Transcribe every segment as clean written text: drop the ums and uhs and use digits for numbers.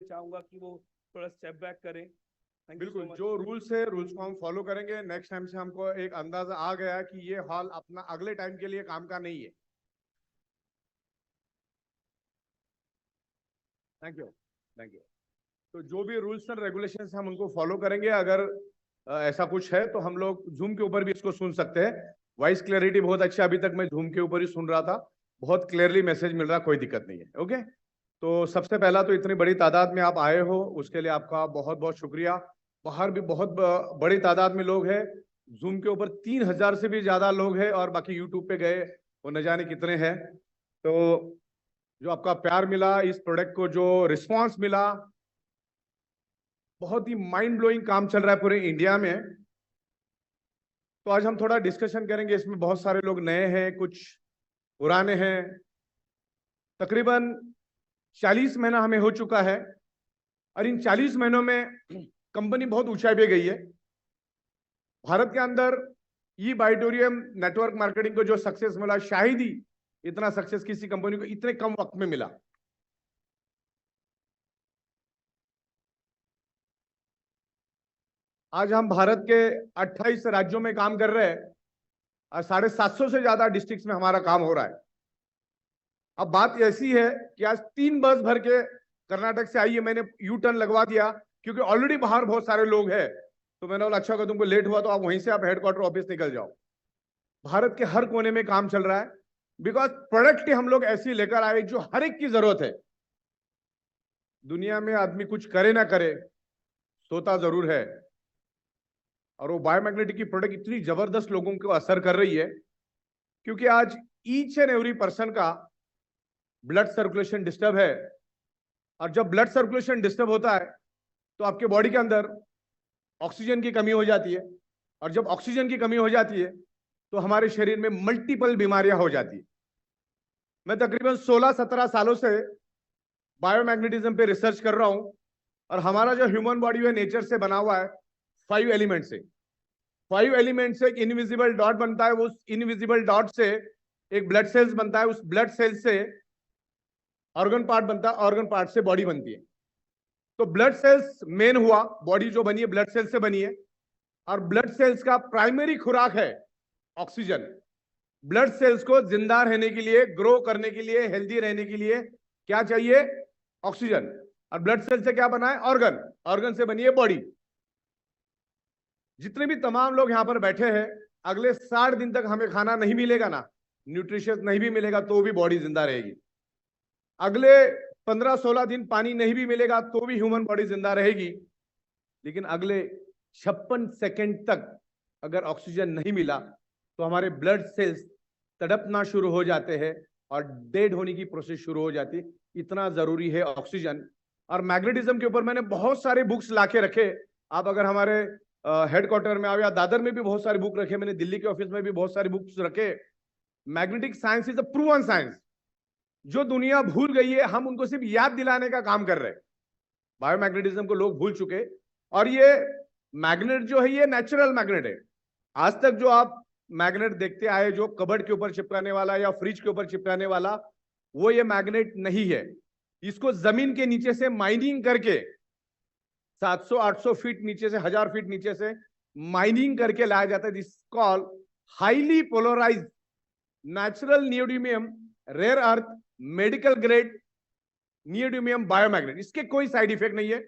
चाहूंगा कि वो थोड़ा स्टेप बैक करें। बिल्कुल, जो रूल्स है रूल्स को हम फॉलो करेंगे। नेक्स्ट टाइम से हमको एक अंदाजा आ गया कि ये हॉल अपना अगले टाइम के लिए काम का नहीं है। Thank you, thank you. तो जो भी रूल्स एंड रेगुलेशंस हम उनको फॉलो करेंगे। अगर ऐसा कुछ है तो हम लोग जूम के ऊपर भी इसको सुन सकते हैं। वॉइस क्लैरिटी बहुत अच्छी, अभी तक मैं जूम के ऊपर ही सुन रहा था, बहुत क्लियरली मैसेज मिल रहा, कोई दिक्कत नहीं है। ओके, तो सबसे पहला तो इतनी बड़ी तादाद में आप आए हो उसके लिए आपका बहुत बहुत शुक्रिया। बाहर भी बहुत बड़ी तादाद में लोग हैं। जूम के ऊपर 3000 से भी ज्यादा लोग हैं और बाकी यूट्यूब पे गए वो न जाने कितने हैं। तो जो आपका प्यार मिला, इस प्रोडक्ट को जो रिस्पॉन्स मिला, बहुत ही माइंड ब्लोइंग काम चल रहा है पूरे इंडिया में। तो आज हम थोड़ा डिस्कशन करेंगे। इसमें बहुत सारे लोग नए हैं, कुछ पुराने हैं। तकरीबन 40 महीना हमें हो चुका है और इन 40 महीनों में कंपनी बहुत ऊंचाई पे गई है। भारत के अंदर ई बाइटोरियम नेटवर्क मार्केटिंग को जो सक्सेस मिला, शायद ही इतना सक्सेस किसी कंपनी को इतने कम वक्त में मिला। आज हम भारत के 28 राज्यों में काम कर रहे हैं और 750 से ज्यादा डिस्ट्रिक्ट्स में हमारा काम हो रहा है। अब बात ऐसी है कि आज 3 बस भर के कर्नाटक से आई है, मैंने यू टर्न लगवा दिया क्योंकि ऑलरेडी बाहर बहुत सारे लोग हैं। तो मैंने बोला अच्छा अगर तुमको लेट हुआ तो आप वहीं से आप हेडक्वार्टर ऑफिस निकल जाओ। भारत के हर कोने में काम चल रहा है बिकॉज प्रोडक्ट हम लोग ऐसी लेकर आए जो हर एक की जरूरत है। दुनिया में आदमी कुछ करे ना करे, सोता जरूर है। और वो बायोमैग्नेटिक की प्रोडक्ट इतनी जबरदस्त लोगों को असर कर रही है क्योंकि आज ईच एंड एवरी पर्सन का ब्लड सर्कुलेशन डिस्टर्ब है। और जब ब्लड सर्कुलेशन डिस्टर्ब होता है तो आपके बॉडी के अंदर ऑक्सीजन की कमी हो जाती है और जब ऑक्सीजन की कमी हो जाती है तो हमारे शरीर में मल्टीपल बीमारियां हो जाती है। मैं तकरीबन 16-17 सालों से बायोमैग्नेटिज्म पे रिसर्च कर रहा हूं और हमारा जो ह्यूमन बॉडी है नेचर से बना हुआ है 5 एलिमेंट से। 5 एलिमेंट से एक इनविजिबल डॉट बनता है, वो इनविजिबल डॉट से एक ब्लड सेल्स बनता है, उस ब्लड सेल से ऑर्गन पार्ट बनता है, ऑर्गन पार्ट से बॉडी बनती है। तो ब्लड सेल्स मेन हुआ, बॉडी जो बनी है ब्लड सेल्स से बनी है और ब्लड सेल्स का प्राइमरी खुराक है ऑक्सीजन। ब्लड सेल्स को जिंदा रहने के लिए, ग्रो करने के लिए, हेल्दी रहने के लिए क्या चाहिए? ऑक्सीजन। और ब्लड सेल से क्या बना है? ऑर्गन। ऑर्गन से बनी है बॉडी। जितने भी तमाम लोग यहां पर बैठे हैं, अगले 60 दिन तक हमें खाना नहीं मिलेगा ना, न्यूट्रिशियस नहीं भी मिलेगा तो भी बॉडी जिंदा रहेगी। अगले 15-16 दिन पानी नहीं भी मिलेगा तो भी ह्यूमन बॉडी जिंदा रहेगी। लेकिन अगले 56 सेकंड तक अगर ऑक्सीजन नहीं मिला तो हमारे ब्लड सेल्स तड़पना शुरू हो जाते हैं और डेड होने की प्रोसेस शुरू हो जाती है। इतना जरूरी है ऑक्सीजन। और मैग्नेटिज्म के ऊपर मैंने बहुत सारे बुक्स लाके रखे। आप अगर हमारे हेडक्वार्टर में आओ या दादर में भी बहुत सारे बुक रखे, मैंने दिल्ली के ऑफिस में भी बहुत सारे बुक्स रखे। Magnetic science is a proven science. जो दुनिया भूल गई है हम उनको सिर्फ याद दिलाने का काम कर रहे हैं। बायोमैग्नेटिज्म को लोग भूल चुके। और ये मैग्नेट जो है ये नेचुरल मैग्नेट है। आज तक जो आप मैग्नेट देखते आए, जो कबर्ड के ऊपर चिपकाने वाला या फ्रिज के ऊपर चिपकाने वाला, वो ये मैग्नेट नहीं है। इसको जमीन के नीचे से माइनिंग करके 700-800 फीट नीचे से, 1000 फीट नीचे से माइनिंग करके लाया जाता है। This call highly polarised natural neodymium rare earth medical grade neodymium biomagnet. इसके कोई साइड इफेक्ट नहीं है।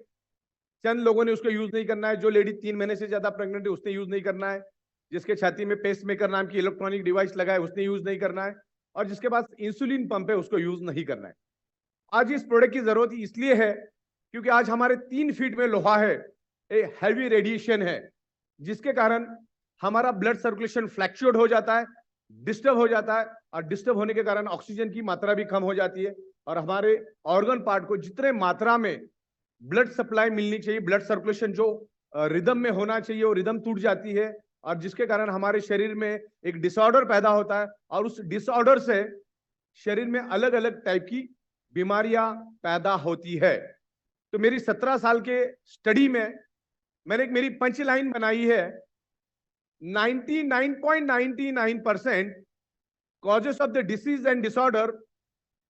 चंद लोगों ने उसको यूज नहीं करना है। जो लेडी 3 महीने से ज्यादा प्रेग्नेंट है उसने यूज नहीं करना है। जिसके छाती में पेसमेकर नाम की इलेक्ट्रॉनिक डिवाइस लगा है उसने यूज नहीं करना है। और जिसके पास इंसुलिन पंप है उसको यूज नहीं करना है। आज इस प्रोडक्ट की जरूरत इसलिए है क्योंकि आज हमारे 3 फीट में लोहा है, एक हैवी रेडिएशन है, जिसके कारण हमारा ब्लड सर्कुलेशन फ्लैक्चुएट हो जाता है, डिस्टर्ब हो जाता है। और डिस्टर्ब होने के कारण ऑक्सीजन की मात्रा भी कम हो जाती है और हमारे ऑर्गन पार्ट को जितने मात्रा में ब्लड सप्लाई मिलनी चाहिए, ब्लड सर्कुलेशन जो रिदम में होना चाहिए, वो रिदम टूट जाती है। और जिसके कारण हमारे शरीर में एक डिसऑर्डर पैदा होता है और उस डिसऑर्डर से शरीर में अलग अलग टाइप की बीमारियां पैदा होती है। तो मेरी 17 साल के स्टडी में मैंने एक मेरी पंच लाइन बनाई है, 99.99% causes of the disease and disorder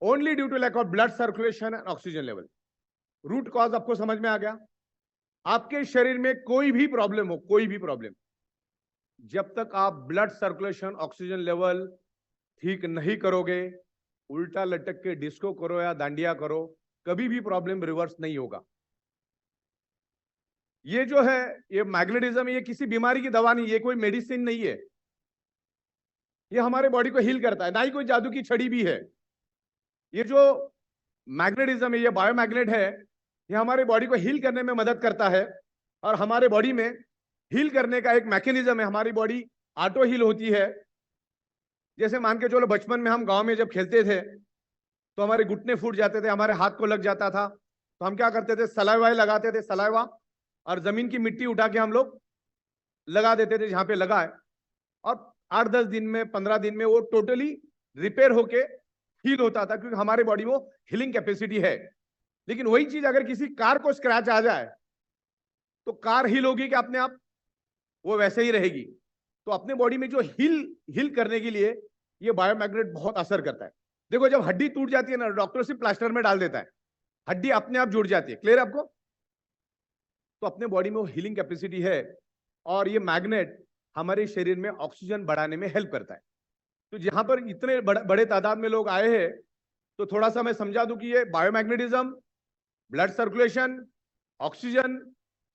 only due to lack of blood circulation and oxygen level. Root cause आपको समझ में आ गया। आपके शरीर में कोई भी प्रॉब्लम हो, कोई भी प्रॉब्लम, जब तक आप ब्लड सर्कुलेशन, ऑक्सीजन लेवल ठीक नहीं करोगे, उल्टा लटक के डिस्को करो या दांडिया करो, कभी भी प्रॉब्लम रिवर्स नहीं होगा। ये जो है, ये मैग्नेटिज्म, ये किसी बीमारी की दवा नहीं, ये कोई मेडिसिन नहीं है। ये हमारे बॉडी को हील करता है, ना ही कोई जादू की छड़ी भी है। ये जो मैग्नेटिज्म है, ये बायोमैग्नेट है, ये हमारे बॉडी को हील करने में मदद करता है। और हमारे बॉडी में हील करने का एक मैकेनिज्म है, हमारी बॉडी ऑटो हील होती है। जैसे मान के चलो, बचपन में हम गांव में जब खेलते थे तो हमारे घुटने फूट जाते थे, हमारे हाथ को लग जाता था, तो हम क्या करते थे, सलाइवा लगाते थे, सलाइवा, और जमीन की मिट्टी उठा के हम लोग लगा देते थे जहां पे लगा है, और 8-10 दिन में, 15 दिन में वो टोटली रिपेयर होके हील होता था, क्योंकि हमारे बॉडी में हीलिंग कैपेसिटी है। लेकिन वही चीज अगर किसी कार को स्क्रैच आ जाए तो कार हील होगी कि अपने आप वो वैसे ही रहेगी। तो अपने बॉडी में जो हील करने के लिए ये बायोमैग्नेट बहुत असर करता है। देखो, जब हड्डी टूट जाती है ना, डॉक्टर सिर्फ प्लास्टर में डाल देता है, हड्डी अपने आप जुड़ जाती है। क्लियर आपको? तो अपने बॉडी में वो हीलिंग कैपेसिटी है, और ये मैग्नेट हमारे शरीर में ऑक्सीजन बढ़ाने में हेल्प करता है। तो जहां पर इतने बड़े तादाद में लोग आए हैं, तो थोड़ा सा मैं समझा दूं कि ये biomagnetism, blood circulation, oxygen,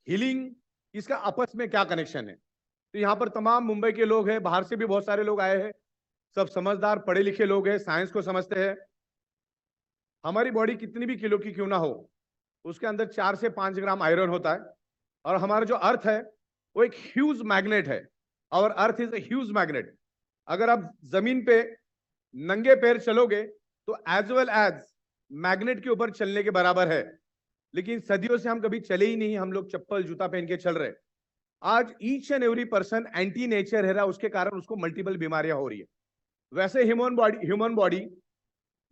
healing, इसका आपस में क्या कनेक्शन है। तो यहाँ पर तमाम मुंबई के लोग हैं, बाहर से भी बहुत सारे लोग आए हैं, सब समझदार पढ़े लिखे लोग हैं, साइंस को समझते हैं। हमारी बॉडी कितनी भी किलो की क्यों ना हो, उसके अंदर 4 से 5 ग्राम आयरन होता है। और हमारा जो अर्थ है वो एक ह्यूज मैग्नेट है, और earth is a huge magnet. अगर आप जमीन पे नंगे पैर चलोगे तो एज वेल एज मैग्नेट के ऊपर चलने के बराबर है। लेकिन सदियों से हम कभी चले ही नहीं, हम लोग चप्पल जूता पहन के चल रहे। आज each and every person anti nature है रहा, उसके कारण उसको मल्टीपल बीमारियां हो रही है। वैसे ह्यूमन बॉडी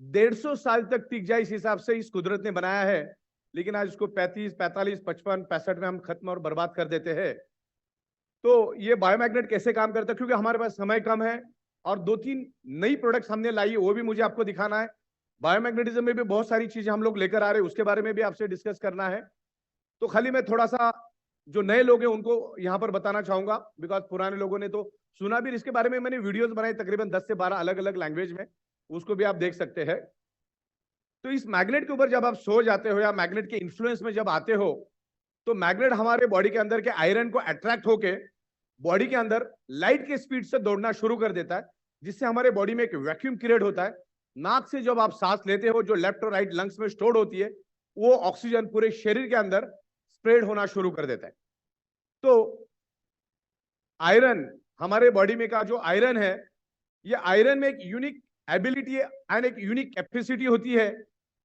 150 साल तक टिक जाए, इस हिसाब से इस कुदरत ने बनाया है। लेकिन आज उसको 35, 45, 55, 65 में हम खत्म और बर्बाद कर देते हैं। तो ये बायोमैग्नेट कैसे काम करता है, क्योंकि हमारे पास समय कम है, और 2-3 नई प्रोडक्ट्स हमने लाई, वो भी मुझे आपको दिखाना है। बायोमैग्नेटिज्म में भी बहुत सारी चीजें हम लोग लेकर आ रहे हैं, उसके बारे में भी आपसे डिस्कस करना है। तो खाली मैं थोड़ा सा जो नए लोग हैं उनको यहाँ पर बताना चाहूंगा, बिकॉज पुराने लोगों ने तो सुना भी। इसके बारे में मैंने वीडियोस बनाई तकरीबन 10 से 12 अलग अलग लैंग्वेज में, उसको भी आप देख सकते हैं। तो इस मैग्नेट के ऊपर जब आप सो जाते हो या मैग्नेट के इन्फ्लुएंस में जब आते हो, तो मैग्नेट हमारे बॉडी के अंदर के आयरन को अट्रैक्ट होके बॉडी के अंदर लाइट के स्पीड से दौड़ना शुरू कर देता है, जिससे हमारे बॉडी में एक वैक्यूम क्रिएट होता है। नाक से जब आप सांस लेते हो, जो लेफ्ट और राइट लंग्स में स्टोर होती है, वो ऑक्सीजन पूरे शरीर के अंदर स्प्रेड होना शुरू कर देता है। तो आयरन, हमारे बॉडी में का जो आयरन है, ये आयरन में एक यूनिक एबिलिटी एंड एक यूनिक कैपेसिटी होती है,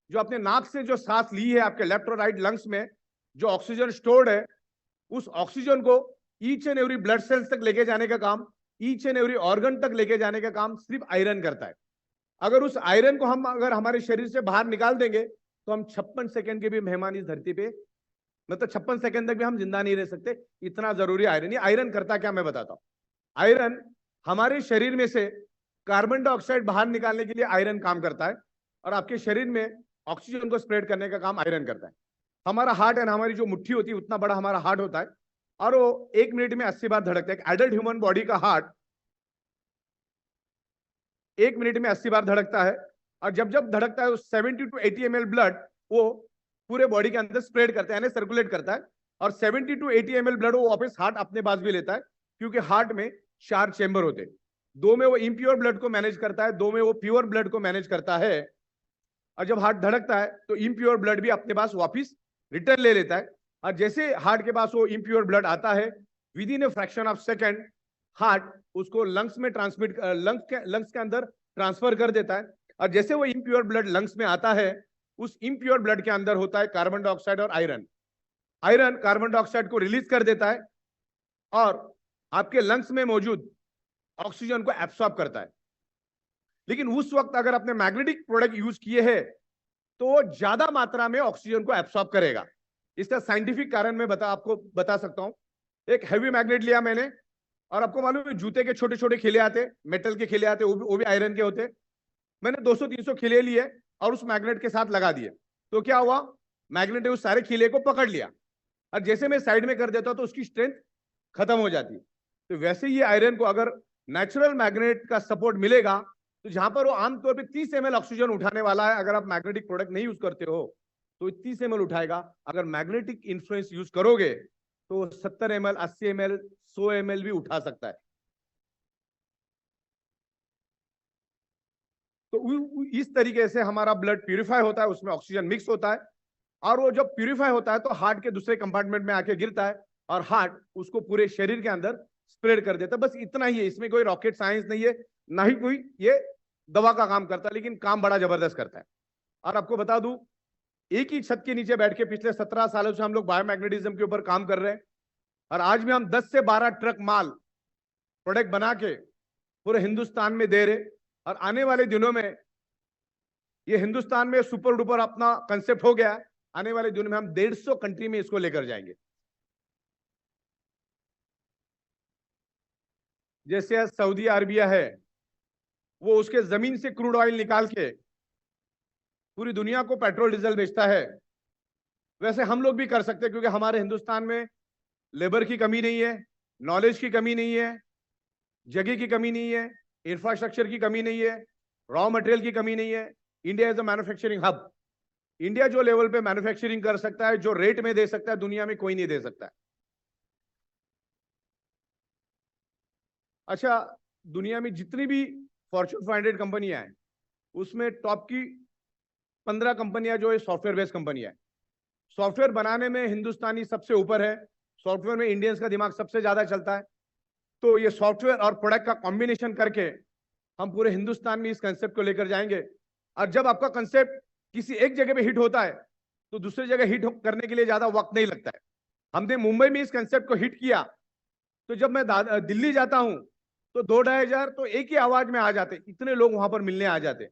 जो अपने नाक से जो सांस ली है आपके लेफ्ट और राइट लंग्स में, जो ऑक्सीजन स्टोर्ड है, उस ऑक्सीजन को each and every blood cells तक लेके जाने का काम, ईच एंड एवरी ऑर्गन तक लेके जाने का काम सिर्फ आयरन करता है। अगर उस आयरन को हम अगर हमारे शरीर से बाहर निकाल देंगे, तो हम 56 सेकंड के भी मेहमान इस धरती पे, मतलब 56 सेकंड तक भी हम जिंदा नहीं रह सकते, इतना जरूरी आयरन। ये आयरन करता क्या, मैं बताता हूं। आयरन हमारे शरीर में से कार्बन डाइऑक्साइड बाहर निकालने के लिए आयरन काम करता है, और आपके शरीर में ऑक्सीजन को स्प्रेड करने का काम आयरन करता है। हमारा हार्ट एंड हमारी जो मुट्ठी होती है, उतना बड़ा हमारा हार्ट होता है, और वो 1 मिनट में 80 बार धड़कता है। एक एडल्ट ह्यूमन बॉडी का हार्ट 1 मिनट में 80 बार धड़कता है, और जब जब धड़कता है, 70 to 80 ml ब्लड वो पूरे बॉडी के अंदर स्प्रेड करता है, यानी सर्कुलेट करता है। और 70 to 80 ml ब्लड वो वापस हार्ट अपने पास भी लेता है, क्योंकि हार्ट में 4 चेंबर होते हैं। 2 में वो इम्प्योर ब्लड को मैनेज करता है, 2 में वो प्योर ब्लड को मैनेज करता है। और जब हार्ट धड़कता है तो इम्प्योर ब्लड भी अपने पास वापिस रिटर्न ले लेता है। और जैसे हार्ट के पास वो इम्प्योर ब्लड आता है, with in a fraction of second heart उसको लंग्स में ट्रांसमिट, लंग्स के अंदर ट्रांसफर कर देता है। और जैसे वो इम्प्योर ब्लड लंग्स में आता है, उस इम्प्योर ब्लड के अंदर होता है कार्बन डाइऑक्साइड और आयरन। आयरन कार्बन डाइऑक्साइड को रिलीज कर देता है, और आपके लंग्स में मौजूद ऑक्सीजन को एब्सॉर्ब करता है। लेकिन उस वक्त अगर आपने मैग्नेटिक प्रोडक्ट यूज किए हैं, तो वो ज्यादा मात्रा में ऑक्सीजन को एब्सॉर्ब करेगा। इसका साइंटिफिक कारण मैं आपको बता सकता हूं। एक हैवी मैग्नेट लिया मैंने, और आपको मालूम है जूते के छोटे छोटे खिले आते, मेटल के खिले आते, वो भी आयरन के होते। मैंने 200-300 खिले लिए और उस मैग्नेट के साथ लगा दिए, तो क्या हुआ, मैग्नेट ने उस सारे खीले को पकड़ लिया, और जैसे मैं साइड में कर देता तो उसकी स्ट्रेंथ खत्म हो जाती। तो वैसे ही आयरन को अगर नेचुरल मैग्नेट का सपोर्ट मिलेगा, तो जहां पर वो आमतौर पे 30 ml ऑक्सीजन उठाने वाला है, अगर आप मैग्नेटिक प्रोडक्ट नहीं यूज करते हो तो 30 ml उठाएगा। अगर मैग्नेटिक इन्फ्लुएंस यूज करोगे तो 70 ml, 80 ml, 100 ml भी उठा सकता है। तो इस तरीके से हमारा ब्लड प्यूरिफाई होता है, उसमें ऑक्सीजन मिक्स होता है, और वो जब प्यूरिफाई होता है तो हार्ट के दूसरे कंपार्टमेंट में आके गिरता है, और हार्ट उसको पूरे शरीर के अंदर स्प्रेड कर देता है। बस इतना ही है, इसमें कोई रॉकेट साइंस नहीं है, ना ही कोई ये दवा का काम करता है, लेकिन काम बड़ा जबरदस्त करता है। और आपको बता दूं, एक ही छत के नीचे बैठ के पिछले 17 सालों से हम लोग बायोमैग्नेटिज्म के ऊपर काम कर रहे हैं, और आज भी हम 10 से 12 ट्रक माल प्रोडक्ट बना के पूरे हिंदुस्तान में दे रहे, और आने वाले दिनों में ये हिंदुस्तान में सुपर डुपर अपना कंसेप्ट हो गया। आने वाले दिनों में हम 150 कंट्री में इसको लेकर जाएंगे। जैसे सऊदी अरबिया है, वो उसके जमीन से क्रूड ऑयल निकाल के पूरी दुनिया को पेट्रोल डीजल बेचता है, वैसे हम लोग भी कर सकते हैं, क्योंकि हमारे हिंदुस्तान में लेबर की कमी नहीं है, नॉलेज की कमी नहीं है, जगह की कमी नहीं है, इंफ्रास्ट्रक्चर की कमी नहीं है, रॉ मटेरियल की कमी नहीं है। India is a manufacturing hub. India जो लेवल पे मैन्युफैक्चरिंग कर सकता है, जो रेट में दे सकता है, दुनिया में कोई नहीं दे सकता है। अच्छा, दुनिया में जितनी भी फॉर्च्यून 500 कंपनियां हैं, उसमें टॉप की 15 कंपनियां जो है सॉफ्टवेयर बेस्ड कंपनियां हैं। सॉफ्टवेयर बनाने में हिंदुस्तानी सबसे ऊपर है, सॉफ्टवेयर में इंडियंस का दिमाग सबसे ज्यादा चलता है। तो ये सॉफ्टवेयर और प्रोडक्ट का कॉम्बिनेशन करके हम पूरे हिंदुस्तान में इस कंसेप्ट को लेकर जाएंगे। और जब आपका कंसेप्ट किसी एक जगह पे हिट होता है तो दूसरी जगह हिट करने के लिए ज्यादा वक्त नहीं लगता है। हमने मुंबई में इस कंसेप्ट को हिट किया, तो जब मैं दिल्ली जाता हूं तो 2-2,500 तो एक ही आवाज में आ जाते, इतने लोग वहां पर मिलने आ जाते।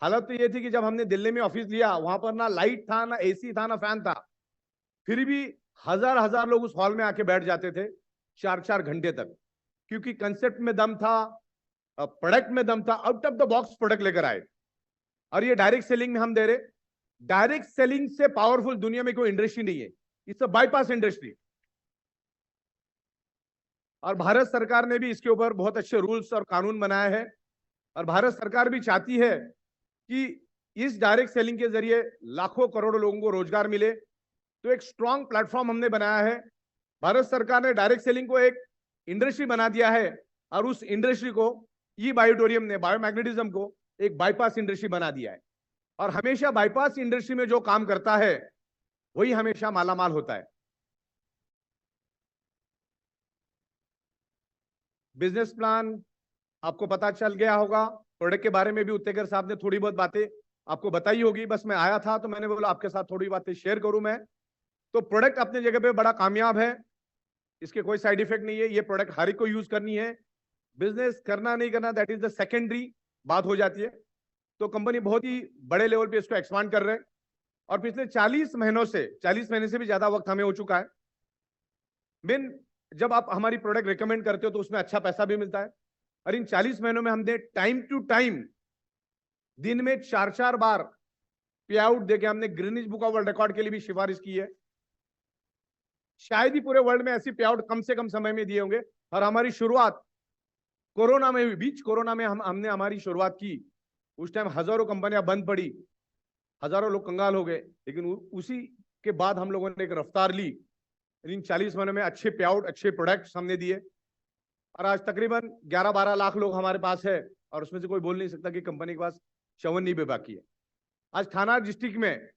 हालत तो ये थी कि जब हमने दिल्ली में ऑफिस लिया, वहां पर ना लाइट था, ना एसी था, ना फैन था, फिर भी हजार हजार लोग उस हॉल में आके बैठ जाते थे 4-4 घंटे तक, क्योंकि कंसेप्ट में दम था, प्रोडक्ट में दम था, out of the box product लेकर आए। और ये डायरेक्ट सेलिंग में हम दे रहे। डायरेक्ट सेलिंग से पावरफुल दुनिया में कोई इंडस्ट्री नहीं है, इट्स अ बाईपास इंडस्ट्री। और भारत सरकार ने भी इसके ऊपर बहुत अच्छे रूल्स और कानून बनाए हैं, और भारत सरकार भी चाहती है कि इस डायरेक्ट सेलिंग के जरिए लाखों करोड़ों लोगों को रोजगार मिले। तो एक स्ट्रॉन्ग प्लेटफॉर्म हमने बनाया है। भारत सरकार ने डायरेक्ट सेलिंग को एक इंडस्ट्री बना दिया है, और उस इंडस्ट्री को ई बायोटोरियम ने, बायोमैग्नेटिज्म को एक बाईपास इंडस्ट्री बना दिया है। और हमेशा बाईपास इंडस्ट्री में जो काम करता है वही हमेशा मालामाल होता है। बिजनेस प्लान आपको पता चल गया होगा। प्रोडक्ट के बारे में भी उत्तेकर साहब ने थोड़ी बहुत बातें आपको बताई होगी। बस मैं आया था तो मैंने बोला आपके साथ थोड़ी बातें शेयर करूं मैं। तो प्रोडक्ट अपने जगह पे बड़ा कामयाब है, इसके कोई साइड इफेक्ट नहीं है। ये प्रोडक्ट हर एक को यूज करनी है। बिजनेस करना नहीं करना दैट इज द सेकेंडरी बात हो जाती है। तो कंपनी बहुत ही बड़े लेवल पे इसको एक्सपांड कर रहे हैं, और पिछले 40 महीने से भी ज्यादा वक्त हमें हो चुका है। मेन जब आप हमारी प्रोडक्ट रिकमेंड करते हो तो उसमें अच्छा पैसा भी मिलता है, और इन 40 महीनों में हमने टाइम टू टाइम दिन में 4-4 बार पे आउट देके हमने Greenwich book of world record के लिए भी सिफारिश की है। शायद ही पूरे वर्ल्ड में ऐसी पे आउट कम से कम समय में दिए होंगे। और हमारी शुरुआत कोरोना में हुई, बीच कोरोना में हमने हमारी शुरुआत की। उस टाइम हजारों कंपनियां बंद पड़ी, हजारों लोग कंगाल हो गए, लेकिन उसी के बाद हम लोगों ने एक रफ्तार ली। इन 40 महीनों में अच्छे पे आउट, अच्छे प्रोडक्ट्स हमने दिए, और आज तकरीबन 11-12 लाख लोग हमारे पास है, और उसमें से कोई बोल नहीं सकता कि कंपनी के पास चवन्नी भी बाकी है। आज थाना डिस्ट्रिक्ट में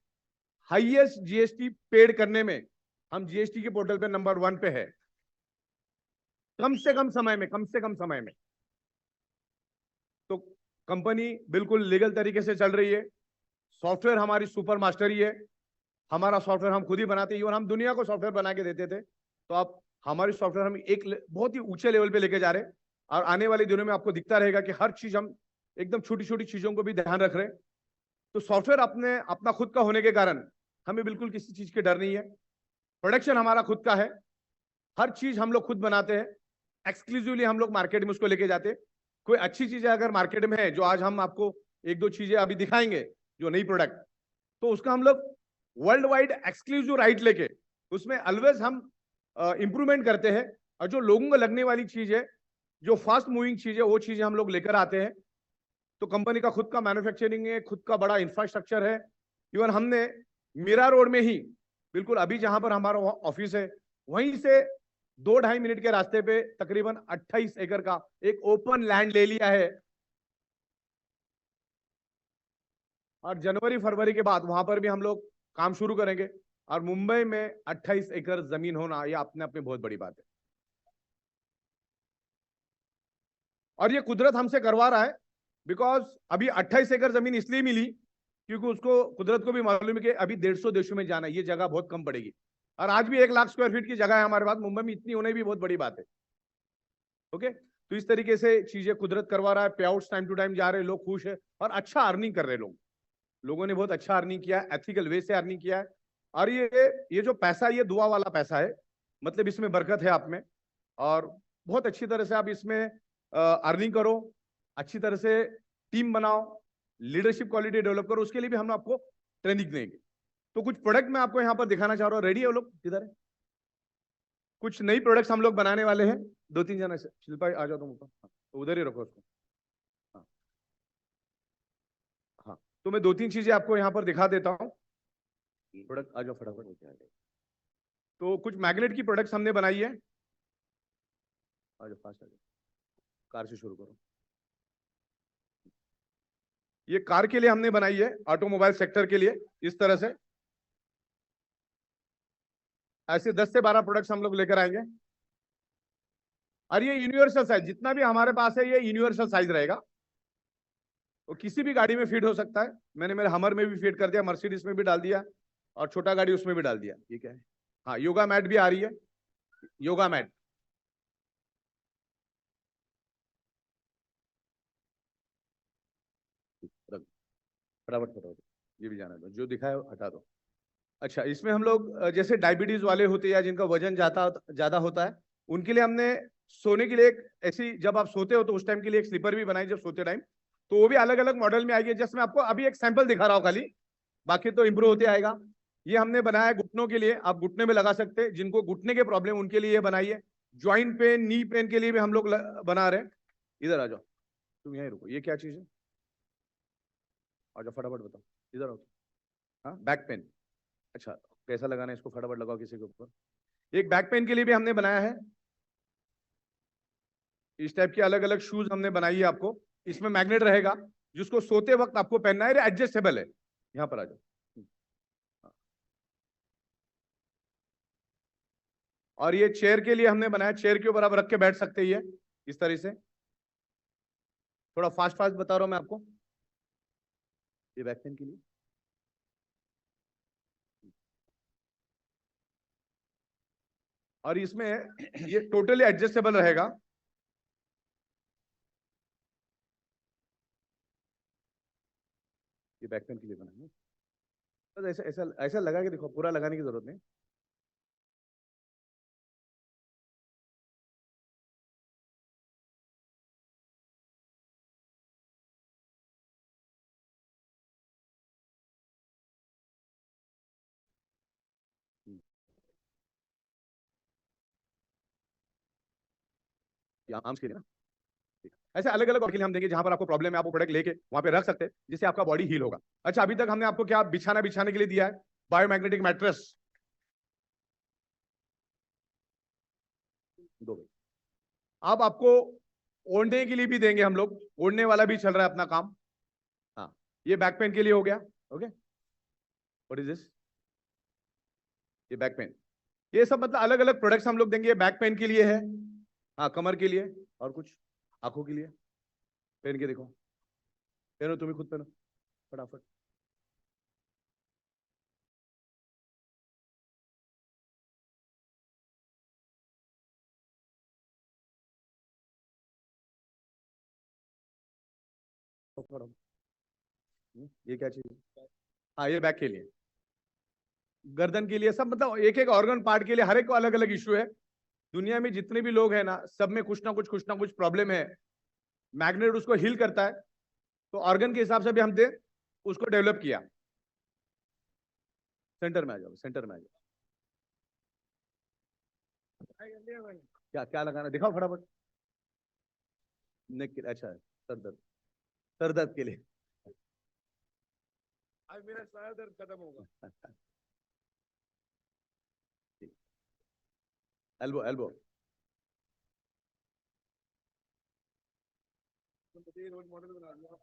हाईएस्ट जीएसटी पेड करने में हम जीएसटी के पोर्टल पे नंबर 1 पे है, कम से कम समय में। तो कंपनी बिल्कुल लीगल तरीके से चल रही है। सॉफ्टवेयर हमारी सुपर मास्टरी है, हमारा सॉफ्टवेयर हम खुद ही बनाते हैं, और हम दुनिया को सॉफ्टवेयर बना के देते थे। तो आप हमारी सॉफ्टवेयर हम एक बहुत ही ऊंचे लेवल पे लेके जा रहे हैं, और आने वाले दिनों में आपको दिखता रहेगा कि हर चीज हम एकदम छोटी छोटी चीजों को भी ध्यान रख रहे हैं। तो सॉफ्टवेयर अपना खुद का होने के कारण हमें बिल्कुल किसी चीज की डर नहीं है। प्रोडक्शन हमारा खुद का है, हर चीज हम लोग खुद बनाते हैं, एक्सक्लूसिवली हम लोग मार्केट में उसको लेके जाते हैं। कोई अच्छी चीजें अगर मार्केट में है, जो आज हम आपको 1-2 चीजें अभी दिखाएंगे जो नई प्रोडक्ट, तो उसका हम लोग वर्ल्ड वाइड एक्सक्लूसिव राइट लेके उसमें ऑलवेज हम इंप्रूवमेंट करते हैं, और जो लोगों को लगने वाली चीज है, जो फास्ट मूविंग चीज है, वो चीजें हम लोग लेकर आते हैं। तो कंपनी का खुद का मैन्युफैक्चरिंग है, खुद का बड़ा इंफ्रास्ट्रक्चर है। इवन हमने मीरा रोड में ही, बिल्कुल अभी जहां पर हमारा ऑफिस है, वहीं से 2-2.5 मिनट के रास्ते पे तकरीबन 28 एकड़ का एक ओपन लैंड ले लिया है। और जनवरी फरवरी के बाद वहां पर भी हम लोग काम शुरू करेंगे। और मुंबई में 28 एकड़ जमीन होना, यह अपने आप में बहुत बड़ी बात है। और ये कुदरत हमसे करवा रहा है, बिकॉज अभी 28 एकड़ जमीन इसलिए मिली क्योंकि उसको, कुदरत को भी मालूम है कि अभी 150 देशों में जाना है, ये जगह बहुत कम पड़ेगी। और आज भी 1 लाख स्क्वायर फीट की जगह है हमारे पास, मुंबई में इतनी होने भी बहुत बड़ी बात है। ओके, तो इस तरीके से चीजें कुदरत करवा रहा है। पे आउट्स टाइम टू टाइम जा रहे हैं, लोग खुश है और अच्छा अर्निंग कर रहे हैं। लोगों ने बहुत अच्छा अर्निंग किया है, एथिकल वे से अर्निंग किया है। और ये जो पैसा, ये दुआ वाला पैसा है, मतलब इसमें बरकत है आप में। और बहुत अच्छी तरह से आप इसमें अर्निंग करो, अच्छी तरह से टीम बनाओ, लीडरशिप क्वालिटी डेवलप करो। उसके लिए भी हम आपको ट्रेनिंग देंगे। तो कुछ प्रोडक्ट मैं आपको यहाँ पर दिखाना चाह रहा हूँ। रेडी है वो लोग? किधर है? कुछ नई प्रोडक्ट्स हम लोग बनाने वाले हैं। 2-3 जने से, शिल्पा आ जाओ तुम ऊपर। तो उधर ही रखो उसको। हाँ हाँ, तो मैं 2-3 चीजें आपको यहाँ पर दिखा देता हूँ। प्रोडक्ट आ जाओ फटाफट। तो कुछ मैग्नेट की प्रोडक्ट्स हमने बनाई है। आ जाओ, फास्ट आ जाओ। कार से शुरू करो। ये कार के लिए हमने बनाई है, ऑटोमोबाइल सेक्टर के लिए। इस तरह से ऐसे 10 से 12 प्रोडक्ट्स हम लोग लेकर आएंगे। और ये यूनिवर्सल साइज, जितना भी हमारे पास है, ये यूनिवर्सल साइज रहेगा। तो किसी भी गाड़ी में फिट हो सकता है। मैंने मेरे हमर में भी फिट कर दिया, मर्सिडीज में भी डाल दिया, और छोटा गाड़ी उसमें भी डाल दिया। ये क्या है? हाँ, योगा मैट भी आ रही है। योगा मैट, फटाफट फटाफट, ये भी जाना दो, जो दिखाया हटा दो। अच्छा, इसमें हम लोग जैसे डायबिटीज वाले होते हैं या जिनका वजन ज्यादा होता है, उनके लिए हमने सोने के लिए एक ऐसी, जब आप सोते हो तो उस टाइम के लिए एक स्लीपर भी बनाई, जब सोते टाइम। तो वो भी अलग अलग मॉडल में आएगी। जैसे मैं आपको अभी एक सैंपल दिखा रहा हूँ खाली, बाकी तो इंप्रूव होते आएगा। ये हमने बनाया है घुटनों के लिए, आप घुटने में लगा सकते हैं। जिनको घुटने के प्रॉब्लम, उनके लिए ये बनाई है। ज्वाइंट पेन, नी पेन के लिए भी हम लोग बना रहे हैं। इधर आ जाओ, तुम यहीं रुको। ये क्या चीज है? आ जाओ फटाफट बताओ, इधर आओ। हाँ, बैक पेन। अच्छा, कैसा लगाना है इसको? फटाफट लगाओ किसी के ऊपर। एक बैक पेन के लिए भी हमने बनाया है। इस टाइप की अलग अलग शूज हमने बनाई है आपको। इसमें मैग्नेट रहेगा, जिसको सोते वक्त आपको पहनना है। एडजस्टेबल है। यहाँ पर आ जाओ। और ये चेयर के लिए हमने बनाया, चेयर के ऊपर आप रख के बैठ सकते हैं इस तरह से। थोड़ा फास्ट फास्ट बता रहा हूं मैं आपको। ये बैक पेन के लिए। और इसमें ये टोटली एडजस्टेबल रहेगा। ये बैक पेन के लिए बना है। बस ऐसा ऐसा ऐसा लगा के देखो, पूरा लगाने की जरूरत नहीं। ये आर्म्स के लिए ना। ऐसे अलग अलग के लिए हम देंगे, जहां पर आपको प्रॉब्लम है आप वो प्रोडक्ट लेके वहां पे रख सकते हैं, जिससे आपका बॉडी हील होगा। अच्छा, अभी तक हमने आपको क्या बिछाने के लिए दिया है? बायोमैग्नेटिक मैट्रेस दो। अब आपको ओढ़ने के लिए भी देंगे हम लोग, ओढ़ने वाला भी चल रहा है अपना काम। हाँ, ये बैक पेन के लिए हो गया। Okay, what is this? ये बैक पेन। ये सब मतलब अलग अलग प्रोडक्ट्स हम लोग देंगे। ये बैक पेन के लिए है। हाँ, कमर के लिए। और कुछ आंखों के लिए। पहन के देखो, पहनो, तुम्हें खुद पहनो फटाफट। ये क्या चीज है? हाँ, ये बैक के लिए, गर्दन के लिए, सब मतलब एक एक ऑर्गन पार्ट के लिए हर एक को अलग अलग इश्यू है। दुनिया में जितने भी लोग हैं ना, सब में कुछ ना कुछ प्रॉब्लम है। मैग्नेट उसको हील करता है। तो ऑर्गन के हिसाब से भी हमने उसको डेवलप किया। सेंटर में आ जाओ, सेंटर में आ जाओ। क्या क्या लगाना दिखाओ फटाफट। नेक के लिए, अच्छा सर दर्द, सर दर्द के लिए। आज मेरा सारा दर्द खत्म होगा। Elbow elbow. रोल मॉडल बना दिया।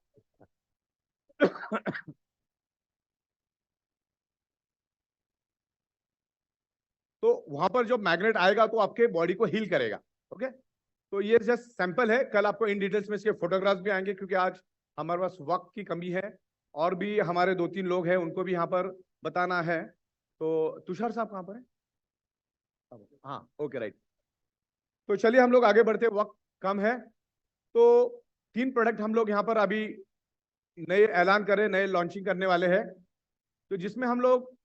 तो वहां पर जो मैग्नेट आएगा तो आपके बॉडी को हील करेगा। ओके, तो ये जस्ट सैंपल है, कल आपको इन डिटेल्स में इसके फोटोग्राफ्स भी आएंगे, क्योंकि आज हमारे पास वक्त की कमी है और भी हमारे 2-3 लोग हैं, उनको भी यहाँ पर बताना है। तो तुषार साहब कहाँ पर है? हाँ, ओके राइट। तो चलिए हम लोग आगे बढ़ते, वक्त कम है। तो 3 प्रोडक्ट हम लोग यहाँ पर अभी नए ऐलान करें, नए लॉन्चिंग करने वाले हैं। तो जिसमें हम लोग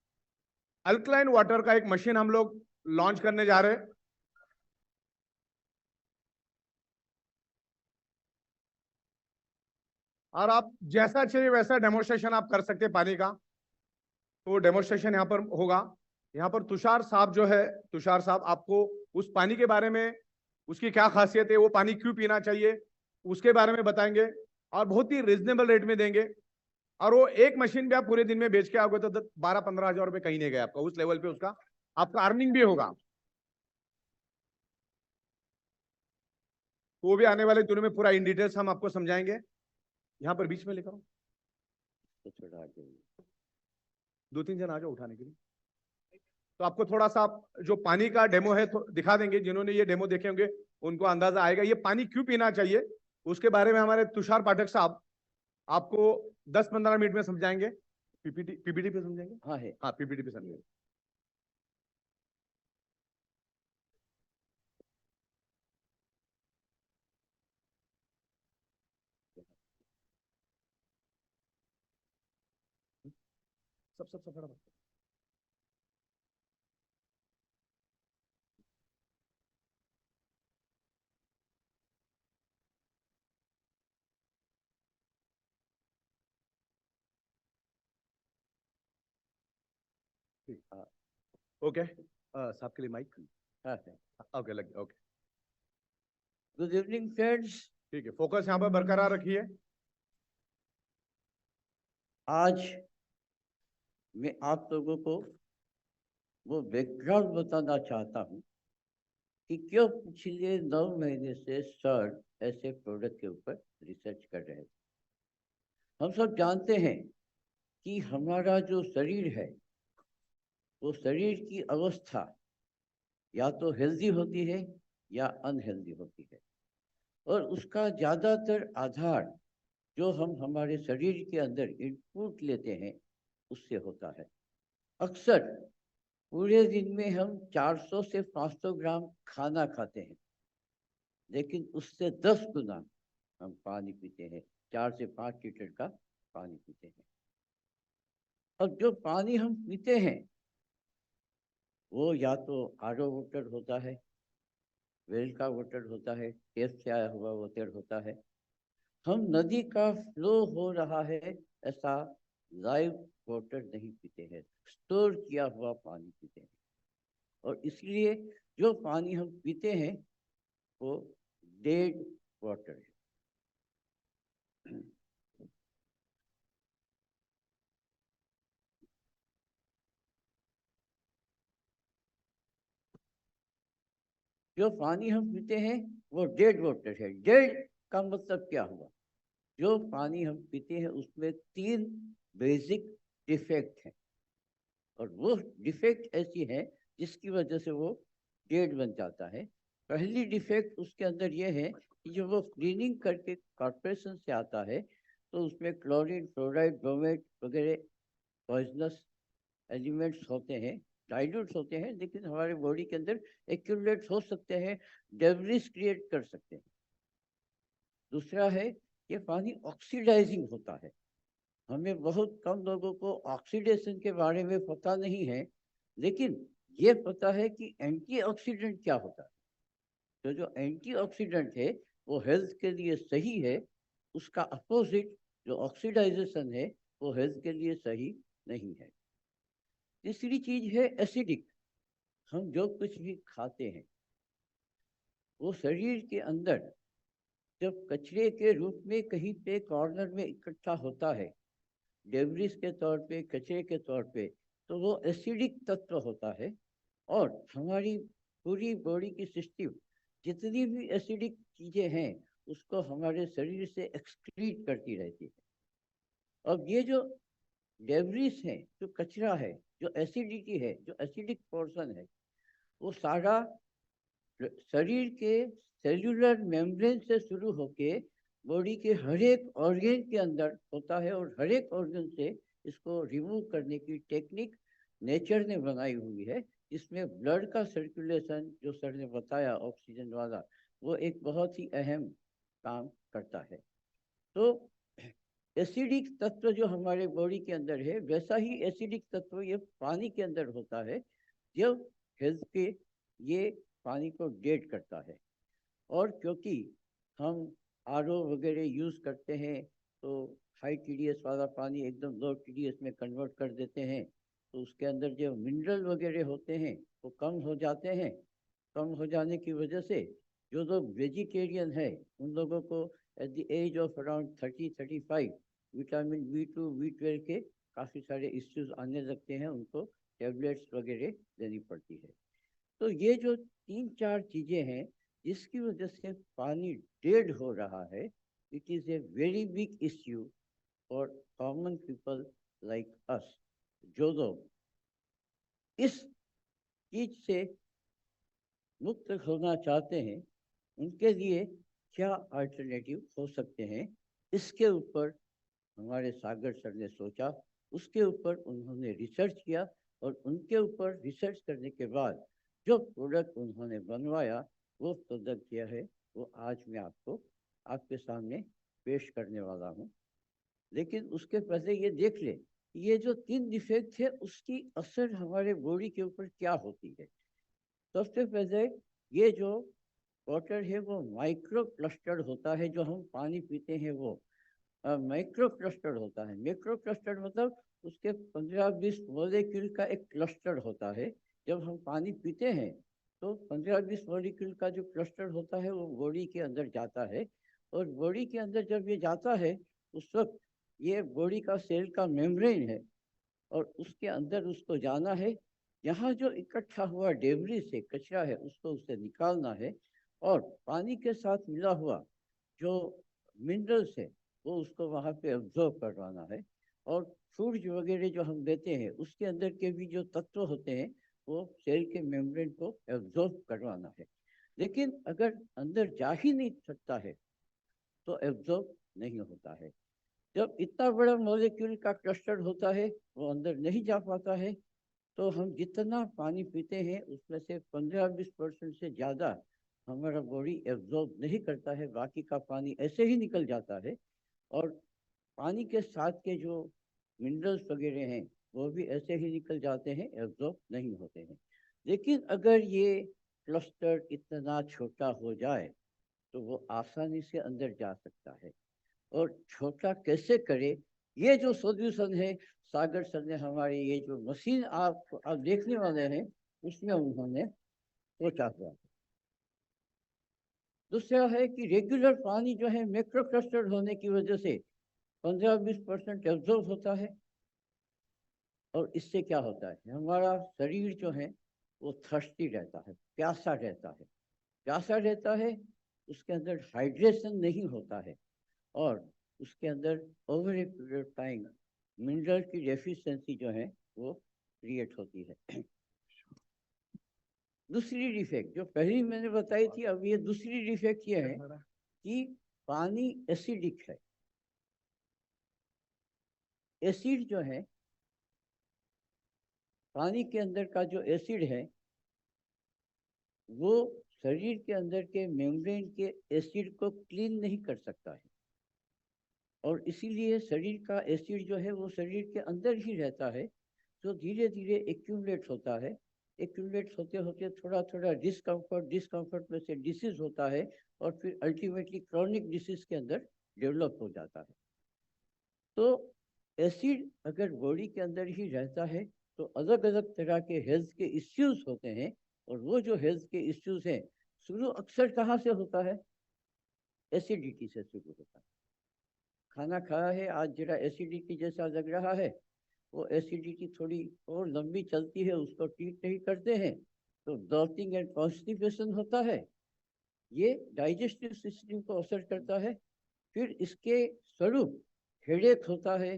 अल्कलाइन वाटर का एक मशीन हम लोग लॉन्च करने जा रहे हैं। और आप जैसा चाहिए वैसा डेमोन्स्ट्रेशन आप कर सकते हैं पानी का। तो डेमोन्स्ट्रेशन यहाँ पर होगा। यहाँ पर तुषार साहब जो है, तुषार साहब आपको उस पानी के बारे में, उसकी क्या खासियत है, वो पानी क्यों पीना चाहिए, उसके बारे में बताएंगे और बहुत ही रिजनेबल रेट में देंगे। और वो एक मशीन भी आप पूरे दिन में बेच के आओगे तो 12-15 हजार रुपए कहीं नहीं गए आपका, उस लेवल पे उसका आपका अर्निंग भी होगा। तो वो भी आने वाले दिनों में पूरा इन डिटेल्स हम आपको समझाएंगे। यहाँ पर बीच में लेकर 2-3 जन आ जाओ उठाने के लिए। तो आपको थोड़ा सा जो पानी का डेमो है तो दिखा देंगे, जिन्होंने ये डेमो देखे होंगे उनको अंदाजा आएगा ये पानी क्यों पीना चाहिए। उसके बारे में हमारे तुषार पाठक साहब आपको 10-15 मिनट में समझाएंगे। पीपीटी पे समझाएंगे। हाँ है। हाँ, पीपीटी पे समझाएंगे। सब फटाफट। ओके, साहब के लिए माइक। हाँ है। ओके, लग गया। Okay, good evening friends. ठीक है, फोकस यहाँ पर बरकरार रखिए। आज मैं आप लोगों को वो बैकग्राउंड बताना चाहता हूँ कि क्यों पिछले 9 महीने से सर ऐसे प्रोडक्ट के ऊपर रिसर्च कर रहे थे। हम सब जानते हैं कि हमारा जो शरीर है वो शरीर की अवस्था या तो हेल्दी होती है या अनहेल्दी होती है, और उसका ज़्यादातर आधार जो हम हमारे शरीर के अंदर इनपुट लेते हैं उससे होता है। अक्सर पूरे दिन में हम 400 से 500 ग्राम खाना खाते हैं, लेकिन उससे 10 गुना हम पानी पीते हैं, 4 से 5 लीटर का पानी पीते हैं। और जो पानी हम पीते हैं वो या तो आरओ वाटर होता है, वेल का वाटर होता है, टेप से आया हुआ वाटर होता है। हम नदी का फ्लो हो रहा है ऐसा लाइव वाटर नहीं पीते हैं, स्टोर किया हुआ पानी पीते हैं। और इसलिए जो पानी हम पीते हैं वो डेड वाटर है। जो पानी हम पीते हैं वो डेड वाटर है। डेड का मतलब क्या हुआ? जो पानी हम पीते हैं उसमें 3 बेसिक डिफेक्ट हैं, और वो डिफेक्ट ऐसी है जिसकी वजह से वो डेड बन जाता है। पहली डिफेक्ट उसके अंदर ये है कि जब वो क्लीनिंग करके कॉर्पोरेशन से आता है तो उसमें क्लोरीन, फ्लोराइड, ब्रोमेट वगैरह पॉइजनस एलिमेंट्स होते हैं, डाइल्यूट्स होते हैं, लेकिन हमारे बॉडी के अंदर एक्यूमुलेट हो सकते हैं, डेब्रिस क्रिएट कर सकते हैं। दूसरा है ये पानी ऑक्सीडाइजिंग होता है। हमें बहुत कम लोगों को ऑक्सीडेशन के बारे में पता नहीं है, लेकिन ये पता है कि एंटीऑक्सीडेंट क्या होता है। तो जो एंटीऑक्सीडेंट है वो हेल्थ के लिए सही है, उसका अपोजिट जो ऑक्सीडाइजेशन है वो हेल्थ के लिए सही नहीं है। तीसरी चीज है एसिडिक। हम जो कुछ भी खाते हैं वो शरीर के अंदर जब कचरे के रूप में कहीं पे कॉर्नर में इकट्ठा होता है, डेब्रिस के तौर पे, कचरे के तौर पे, तो वो एसिडिक तत्व होता है। और हमारी पूरी बॉडी की सिस्टम जितनी भी एसिडिक चीजें हैं उसको हमारे शरीर से एक्सक्रीट करती रहती है। अब ये जो डेब्रिस है, जो कचरा है, जो एसिडिटी है, जो एसिडिक पोर्शन है, वो सारा शरीर के सेल्यूलर मेम्ब्रेन से शुरू होके बॉडी के हर एक ऑर्गन के अंदर होता है, और हर एक ऑर्गन से इसको रिमूव करने की टेक्निक नेचर ने बनाई हुई है। इसमें ब्लड का सर्कुलेशन, जो सर ने बताया ऑक्सीजन वाला, वो एक बहुत ही अहम काम करता है। तो एसिडिक तत्व जो हमारे बॉडी के अंदर है, वैसा ही एसिडिक तत्व ये पानी के अंदर होता है। जब हेल्थ के ये पानी को डेड करता है, और क्योंकि हम आरओ वगैरह यूज़ करते हैं तो हाई टीडीएस वाला पानी एकदम लो टीडीएस में कन्वर्ट कर देते हैं, तो उसके अंदर जो मिनरल वगैरह होते हैं वो कम हो जाते हैं। कम हो जाने की वजह से जो लोग वेजिटेरियन है उन लोगों को at the age of around 30-35 vitamin B2 B12 के काफ़ी सारे इश्यूज आने लगते हैं, उनको टेबलेट्स वगैरह देनी पड़ती है। तो ये जो 3-4 चीज़ें हैं जिसकी वजह से पानी डेड हो रहा है, it is a very big issue for common people like us. जो लोग इस चीज से मुक्त होना चाहते हैं उनके लिए क्या अल्टरनेटिव हो सकते हैं, इसके ऊपर हमारे सागर सर ने सोचा, उसके ऊपर उन्होंने रिसर्च किया, और उनके ऊपर रिसर्च करने के बाद जो प्रोडक्ट उन्होंने बनवाया वो प्रोडक्ट किया है, वो आज मैं आपको आपके सामने पेश करने वाला हूँ। लेकिन उसके पहले ये देख ले ये जो 3 डिफेक्ट है उसकी असर हमारे बॉडी के ऊपर क्या होती है। सबसे पहले ये जो वाटर है वो माइक्रो क्लस्टर होता है, जो हम पानी पीते हैं वो माइक्रो क्लस्टर होता है। माइक्रो क्लस्टर मतलब उसके 15-20 मॉलिक्यूल का एक क्लस्टर होता है। जब हम पानी पीते हैं तो 15-20 मॉलिक्यूल का जो क्लस्टर होता है वो बॉडी के अंदर जाता है, और बॉडी के अंदर जब ये जाता है उस वक्त ये बॉडी का सेल का मेम्ब्रेन है, और उसके अंदर उसको जाना है। यहाँ जो इकट्ठा हुआ डेब्रिस है, कचरा है, उसको उससे निकालना है, और पानी के साथ मिला हुआ जो मिनरल्स है वो उसको वहाँ पे ऑब्जर्व करवाना है। और फूड्स वगैरह जो हम देते हैं उसके अंदर के भी जो तत्व होते हैं वो सेल के मेम्ब्रेन को ऑब्जर्व करवाना है। लेकिन अगर अंदर जा ही नहीं सकता है तो ऑब्जर्व नहीं होता है। जब इतना बड़ा मॉलिक्यूल का क्लस्टर होता है वो अंदर नहीं जा पाता है, तो हम जितना पानी पीते हैं उसमें से 15-20% से ज़्यादा हमारा बॉडी एब्जॉर्ब नहीं करता है, बाकी का पानी ऐसे ही निकल जाता है। और पानी के साथ के जो मिनरल्स वगैरह हैं वो भी ऐसे ही निकल जाते हैं, एब्जॉर्ब नहीं होते हैं। लेकिन अगर ये क्लस्टर इतना छोटा हो जाए तो वो आसानी से अंदर जा सकता है। और छोटा कैसे करे, ये जो सॉल्यूशन है सागर सर ने हमारी ये जो मशीन आप देखने वाले हैं उसमें उन्होंने सोचा हुआ है। दूसरा है कि रेगुलर पानी जो है मैक्रो क्लस्टर होने की वजह से 15-20% एब्जॉर्ब होता है, और इससे क्या होता है हमारा शरीर जो है वो थर्स्टी रहता है, प्यासा रहता है। प्यासा रहता है, उसके अंदर हाइड्रेशन नहीं होता है, और उसके अंदर over a period of time mineral की डेफिशिएंसी जो है वो क्रिएट होती है। दूसरी डिफेक्ट जो पहली मैंने बताई थी, अब ये दूसरी डिफेक्ट ये है कि पानी एसिडिक है। एसिड जो है पानी के अंदर का जो एसिड है वो शरीर के अंदर के मेम्ब्रेन के एसिड को क्लीन नहीं कर सकता है, और इसीलिए शरीर का एसिड जो है वो शरीर के अंदर ही रहता है, जो धीरे धीरे एक्यूमुलेट होता है। एक्यूमुलेट होते होते थोड़ा थोड़ा डिस्कम्फर्ट में से डिसीज होता है, और फिर अल्टीमेटली क्रॉनिक डिसीज के अंदर डेवलप हो जाता है। तो एसिड अगर बॉडी के अंदर ही रहता है तो अलग अलग तरह के हेल्थ के इश्यूज होते हैं, और वो जो हेल्थ के इश्यूज हैं शुरू अक्सर कहाँ से होता है? एसिडिटी से शुरू होता है। खाना खाया है आज, जरा एसिडिटी जैसा लग रहा है, वो एसिडिटी थोड़ी और लंबी चलती है, उसको ट्रीट नहीं करते हैं तो ब्लॉटिंग एंड कॉन्स्टिपेशन होता है। ये डाइजेस्टिव सिस्टम को असर करता है। फिर इसके स्वरूप हेडेक होता है।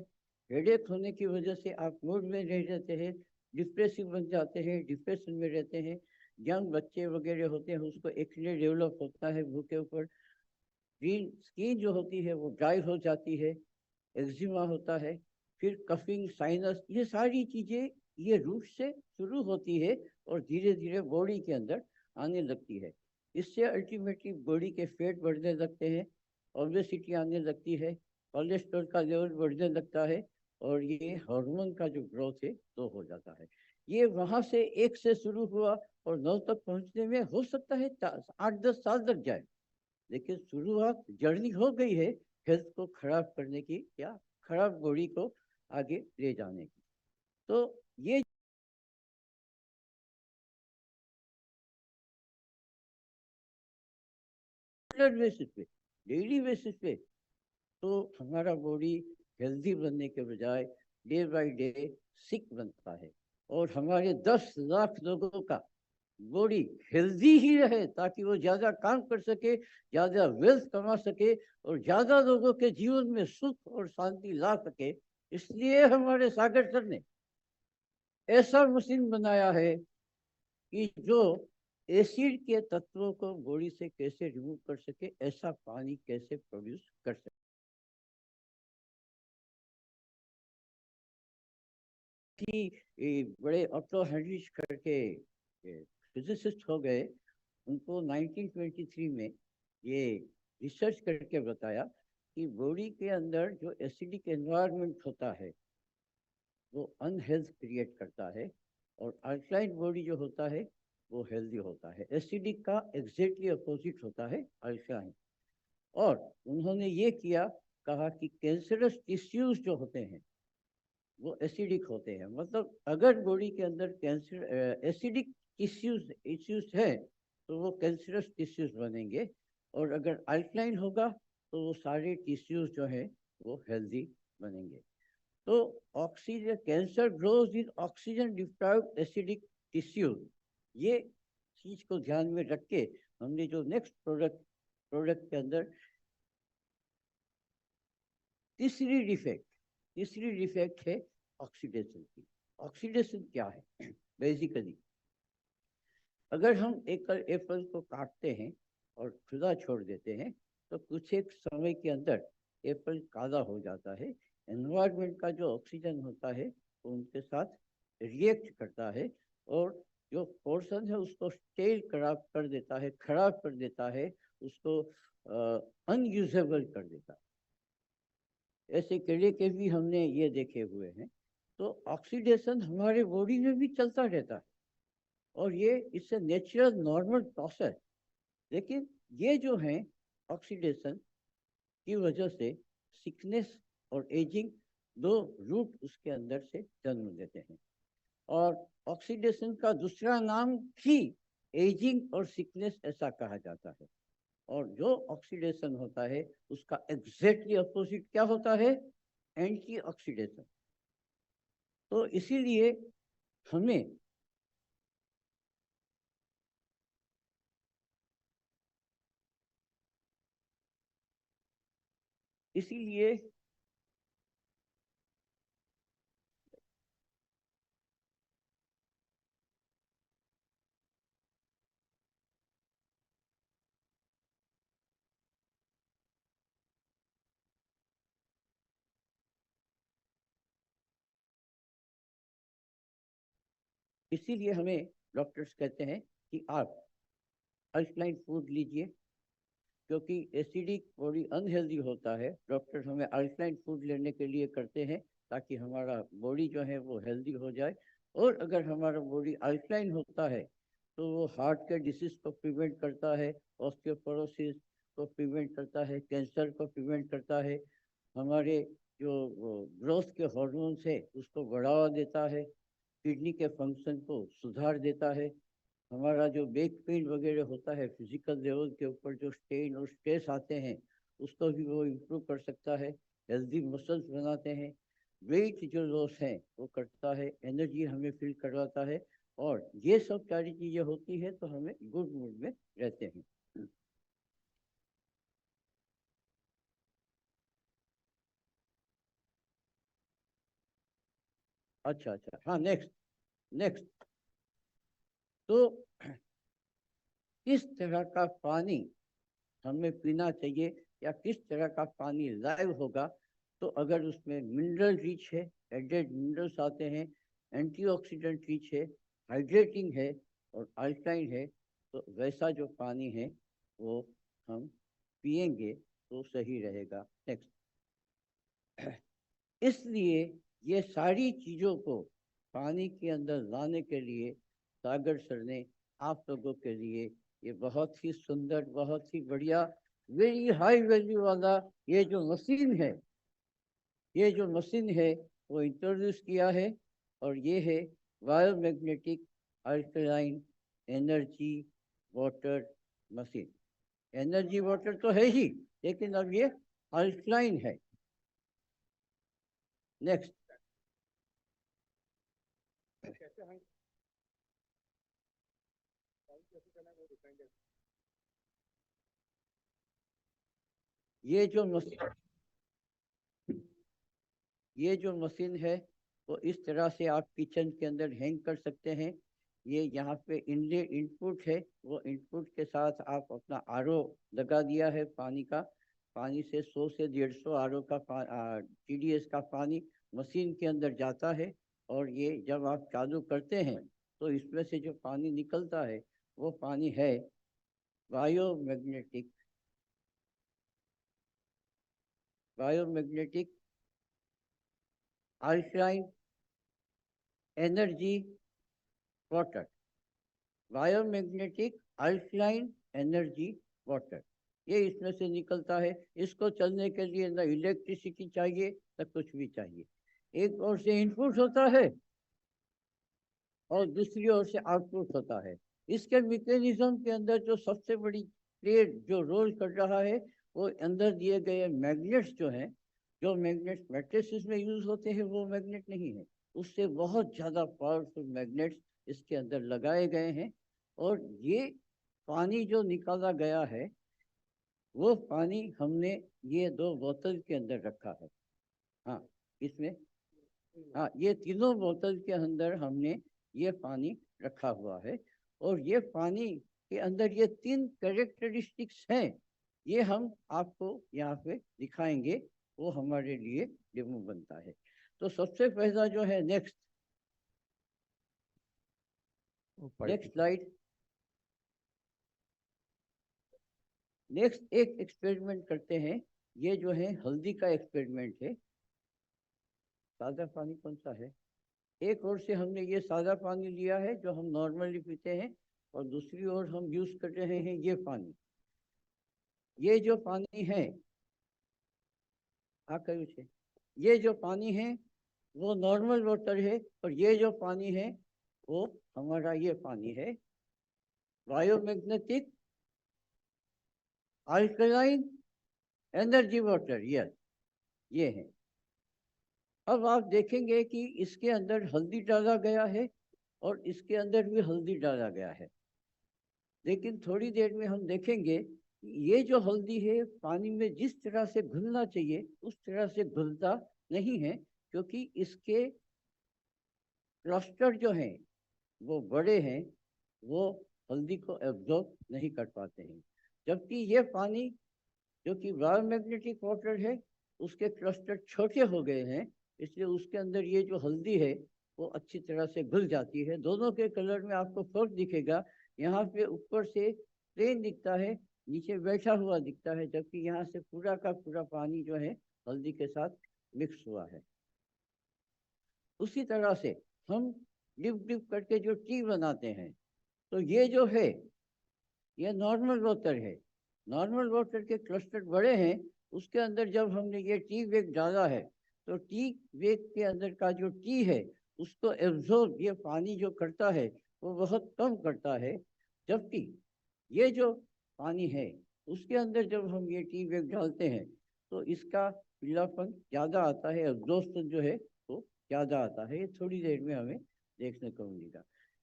हेडेक होने की वजह से आप मूड में नहीं रहते हैं, डिप्रेसिव बन जाते हैं, डिप्रेशन में रहते हैं। यंग बच्चे वगैरह होते हैं, उसको एक्ने डेवलप होता है मुंह के ऊपर। ग्रीन स्किन जो होती है वो ड्राई हो जाती है, एक्जिमा होता है। फिर कफिंग, साइनस, ये सारी चीजें ये रूट से शुरू होती है और धीरे धीरे बॉडी के अंदर आने लगती है। इससे अल्टीमेटली बॉडी के फैट बढ़ने लगते हैं, ओबेसिटी आने लगती है, कोलेस्ट्रॉल का लेवल बढ़ने लगता है, और ये हार्मोन का जो ग्रोथ है तो हो जाता है। ये वहां से 1 से शुरू हुआ और 9 तक पहुंचने में हो सकता है 8-10 साल लग जाए, लेकिन शुरुआत जर्नी हो गई है हेल्थ को खराब करने की या खराब बॉडी को आगे ले जाने की। तो ये बेसिस पे, डेली बेसिस पे, तो हमारा बॉडी हेल्दी बनने के बजाय डे बाय डे सिक बनता है। और हमारे 10 लाख लोगों का बॉडी हेल्दी ही रहे ताकि वो ज्यादा काम कर सके, ज्यादा वेल्थ कमा सके और ज्यादा लोगों के जीवन में सुख और शांति ला सके, इसलिए हमारे सागर सर ने ऐसा मशीन बनाया है कि जो एसिड के तत्वों को बॉडी से कैसे रिमूव कर सके, ऐसा पानी कैसे प्रोड्यूस कर सके। बड़े ऑटो हेनरिच करके फिजिसिस्ट हो गए, उनको 1923 में ये रिसर्च करके बताया कि बॉडी के अंदर जो एसिडिक एनवायरनमेंट होता है वो अनहेल्थ क्रिएट करता है, और अल्कलाइन बॉडी जो होता है वो हेल्दी होता है। एसिडिक का एग्जैक्टली अपोजिट होता है अल्कलाइन। और उन्होंने ये किया, कहा कि कैंसरस टिश्यूज जो होते हैं वो एसिडिक होते हैं। मतलब अगर बॉडी के अंदर कैंसर एसिडिक टिश्यूज है तो वो कैंसरस टिश्यूज बनेंगे, और अगर अल्कलाइन होगा तो वो सारे टिश्यूज जो है वो हेल्दी बनेंगे। तो oxygen, cancer grows in oxygen deprived acidic tissues, ये चीज को ध्यान में रख के हमने जो नेक्स्ट प्रोडक्ट के अंदर तीसरी डिफेक्ट है ऑक्सीडेशन की। ऑक्सीडेशन क्या है? बेसिकली अगर हम एक एप्पल को काटते हैं और खुला छोड़ देते हैं तो कुछ एक समय के अंदर एप्पल काला हो जाता है। एनवायरनमेंट का जो ऑक्सीजन होता है वो उनके साथ रिएक्ट करता है और जो पोर्शन है उसको स्टेल खराब कर देता है, उसको अनयूजेबल कर देता है। ऐसे केले के भी हमने ये देखे हुए हैं। तो ऑक्सीडेशन हमारे बॉडी में भी चलता रहता है और ये इससे नेचुरल नॉर्मल प्रोसेस। लेकिन ये जो है ऑक्सीडेशन की वजह से सिकनेस और एजिंग दो रूट उसके अंदर से जन्म लेते हैं। और ऑक्सीडेशन का दूसरा नाम ही एजिंग और सिकनेस ऐसा कहा जाता है। और जो ऑक्सीडेशन होता है उसका एग्जैक्टली अपोजिट क्या होता है? Anti oxidation. तो इसीलिए हमें इसीलिए इसीलिए हमें डॉक्टर्स कहते हैं कि आप अल्कलाइन फूड लीजिए, क्योंकि एसिडिक बॉडी अनहेल्दी होता है। डॉक्टर हमें अल्कलाइन फूड लेने के लिए करते हैं ताकि हमारा बॉडी जो है वो हेल्दी हो जाए। और अगर हमारा बॉडी अल्कलाइन होता है तो वो हार्ट के डिसीज को प्रिवेंट करता है, ऑस्टियोपोरोसिस को प्रिवेंट करता है, कैंसर को प्रिवेंट करता है, हमारे जो ग्रोथ के हार्मोन्स है उसको बढ़ावा देता है, किडनी के फंक्शन को सुधार देता है। हमारा जो बैक पेन वगैरह होता है, फिजिकल लेवल के ऊपर जो स्ट्रेन और स्ट्रेस आते हैं, उसको भी वो इम्प्रूव कर सकता है। हेल्दी मसल्स बनाते हैं, वेट जो लॉस है वो करता है, एनर्जी हमें फील करवाता है, और ये सब सारी चीज़ें होती है तो हमें गुड मूड में रहते हैं। अच्छा अच्छा, हाँ, नेक्स्ट नेक्स्ट। तो किस तरह का पानी हमें पीना चाहिए, या किस तरह का पानी लाइव होगा? तो अगर उसमें मिनरल रिच है, एडेड मिनरल्स आते हैं, एंटीऑक्सीडेंट रिच है, हाइड्रेटिंग है और अल्काइन है, तो वैसा जो पानी है वो हम पिएंगे तो सही रहेगा। नेक्स्ट। इसलिए ये सारी चीज़ों को पानी के अंदर लाने के लिए सागर सर ने आप लोगों के लिए ये बहुत ही सुंदर, बहुत ही बढ़िया, वेरी हाई वैल्यू वाला ये जो मशीन है, ये जो मशीन है वो इंट्रोड्यूस किया है, और ये है biomagnetic alkaline energy water machine. Energy water तो है ही, लेकिन अब ये अल्कलाइन है। नेक्स्ट। कैसे हम कैसे करना है वो दिखाएंगे। ये जो मशीन है वो इस तरह से आप किचन के अंदर हैंग कर सकते हैं। ये यहाँ पे इनपुट है, वो इनपुट के साथ आप अपना आरओ लगा दिया है पानी का। पानी से 100 से 150 आरओ का TDS का पानी मशीन के अंदर जाता है, और ये जब आप चालू करते हैं तो इसमें से जो पानी निकलता है वो पानी है biomagnetic alkaline energy water. Biomagnetic alkaline energy water, ये इसमें से निकलता है। इसको चलने के लिए ना इलेक्ट्रिसिटी चाहिए ना कुछ भी चाहिए। एक ओर से इनपुट होता है और दूसरी ओर से आउटपुट होता है। इसके मैकेनिज्म के अंदर जो सबसे बड़ी प्लेट जो रोल कर रहा है, वो अंदर दिए गए मैग्नेट्स जो हैं, जो मैग्नेट्स मैट्रिसेस में यूज होते हैं वो मैग्नेट नहीं है, उससे बहुत ज़्यादा पावरफुल मैग्नेट्स इसके अंदर लगाए गए हैं। और ये पानी जो निकाला गया है वो पानी हमने ये 2 बोतल के अंदर रखा है। हाँ, इसमें, हाँ, ये तीनों बोतल के अंदर हमने ये पानी रखा हुआ है, और ये पानी के अंदर ये 3 कैरेक्टरिस्टिक्स हैं, ये हम आपको यहाँ पे दिखाएंगे, वो हमारे लिए डेमो बनता है। तो सबसे पहला जो है, नेक्स्ट स्लाइड। नेक्स्ट एक एक्सपेरिमेंट करते हैं। ये जो है हल्दी का एक्सपेरिमेंट है। सादा पानी कौन सा है? एक ओर से हमने ये सादा पानी लिया है जो हम नॉर्मली पीते हैं, और दूसरी ओर हम यूज कर रहे हैं ये पानी। ये जो पानी है, ये जो पानी है वो नॉर्मल वाटर है, और ये जो पानी है वो हमारा ये पानी है बायोमैग्नेटिक अल्कलाइन एनर्जी वाटर। ये है। अब आप देखेंगे कि इसके अंदर हल्दी डाला गया है और इसके अंदर भी हल्दी डाला गया है, लेकिन थोड़ी देर में हम देखेंगे ये जो हल्दी है पानी में जिस तरह से घुलना चाहिए उस तरह से घुलता नहीं है, क्योंकि इसके क्लस्टर जो हैं वो बड़े हैं, वो हल्दी को एब्जॉर्ब नहीं कर पाते हैं। जबकि ये पानी जो कि बायोमैग्नेटिक वाटर है उसके क्लस्टर छोटे हो गए हैं, इसलिए उसके अंदर ये जो हल्दी है वो अच्छी तरह से घुल जाती है। दोनों के कलर में आपको फर्क दिखेगा। यहाँ पे ऊपर से प्लेन दिखता है, नीचे बैठा हुआ दिखता है, जबकि यहाँ से पूरा का पूरा पानी जो है हल्दी के साथ मिक्स हुआ है। उसी तरह से हम डिप डिप करके जो टी बनाते हैं, तो ये जो है ये नॉर्मल वाटर है। नॉर्मल वाटर के क्लस्टर बड़े हैं, उसके अंदर जब हमने ये टी बैग डाला है तो टी बैग के अंदर का जो टी है उसको एब्जॉर्ब ये पानी जो करता है वो बहुत कम करता है, जबकि ये जो पानी है उसके अंदर जब हम ये टी बैग डालते हैं तो इसका पीलापन ज़्यादा आता है, एब्जॉर्प्शन जो है वो ज़्यादा आता है। ये थोड़ी देर में हमें देखने को मिलेगा।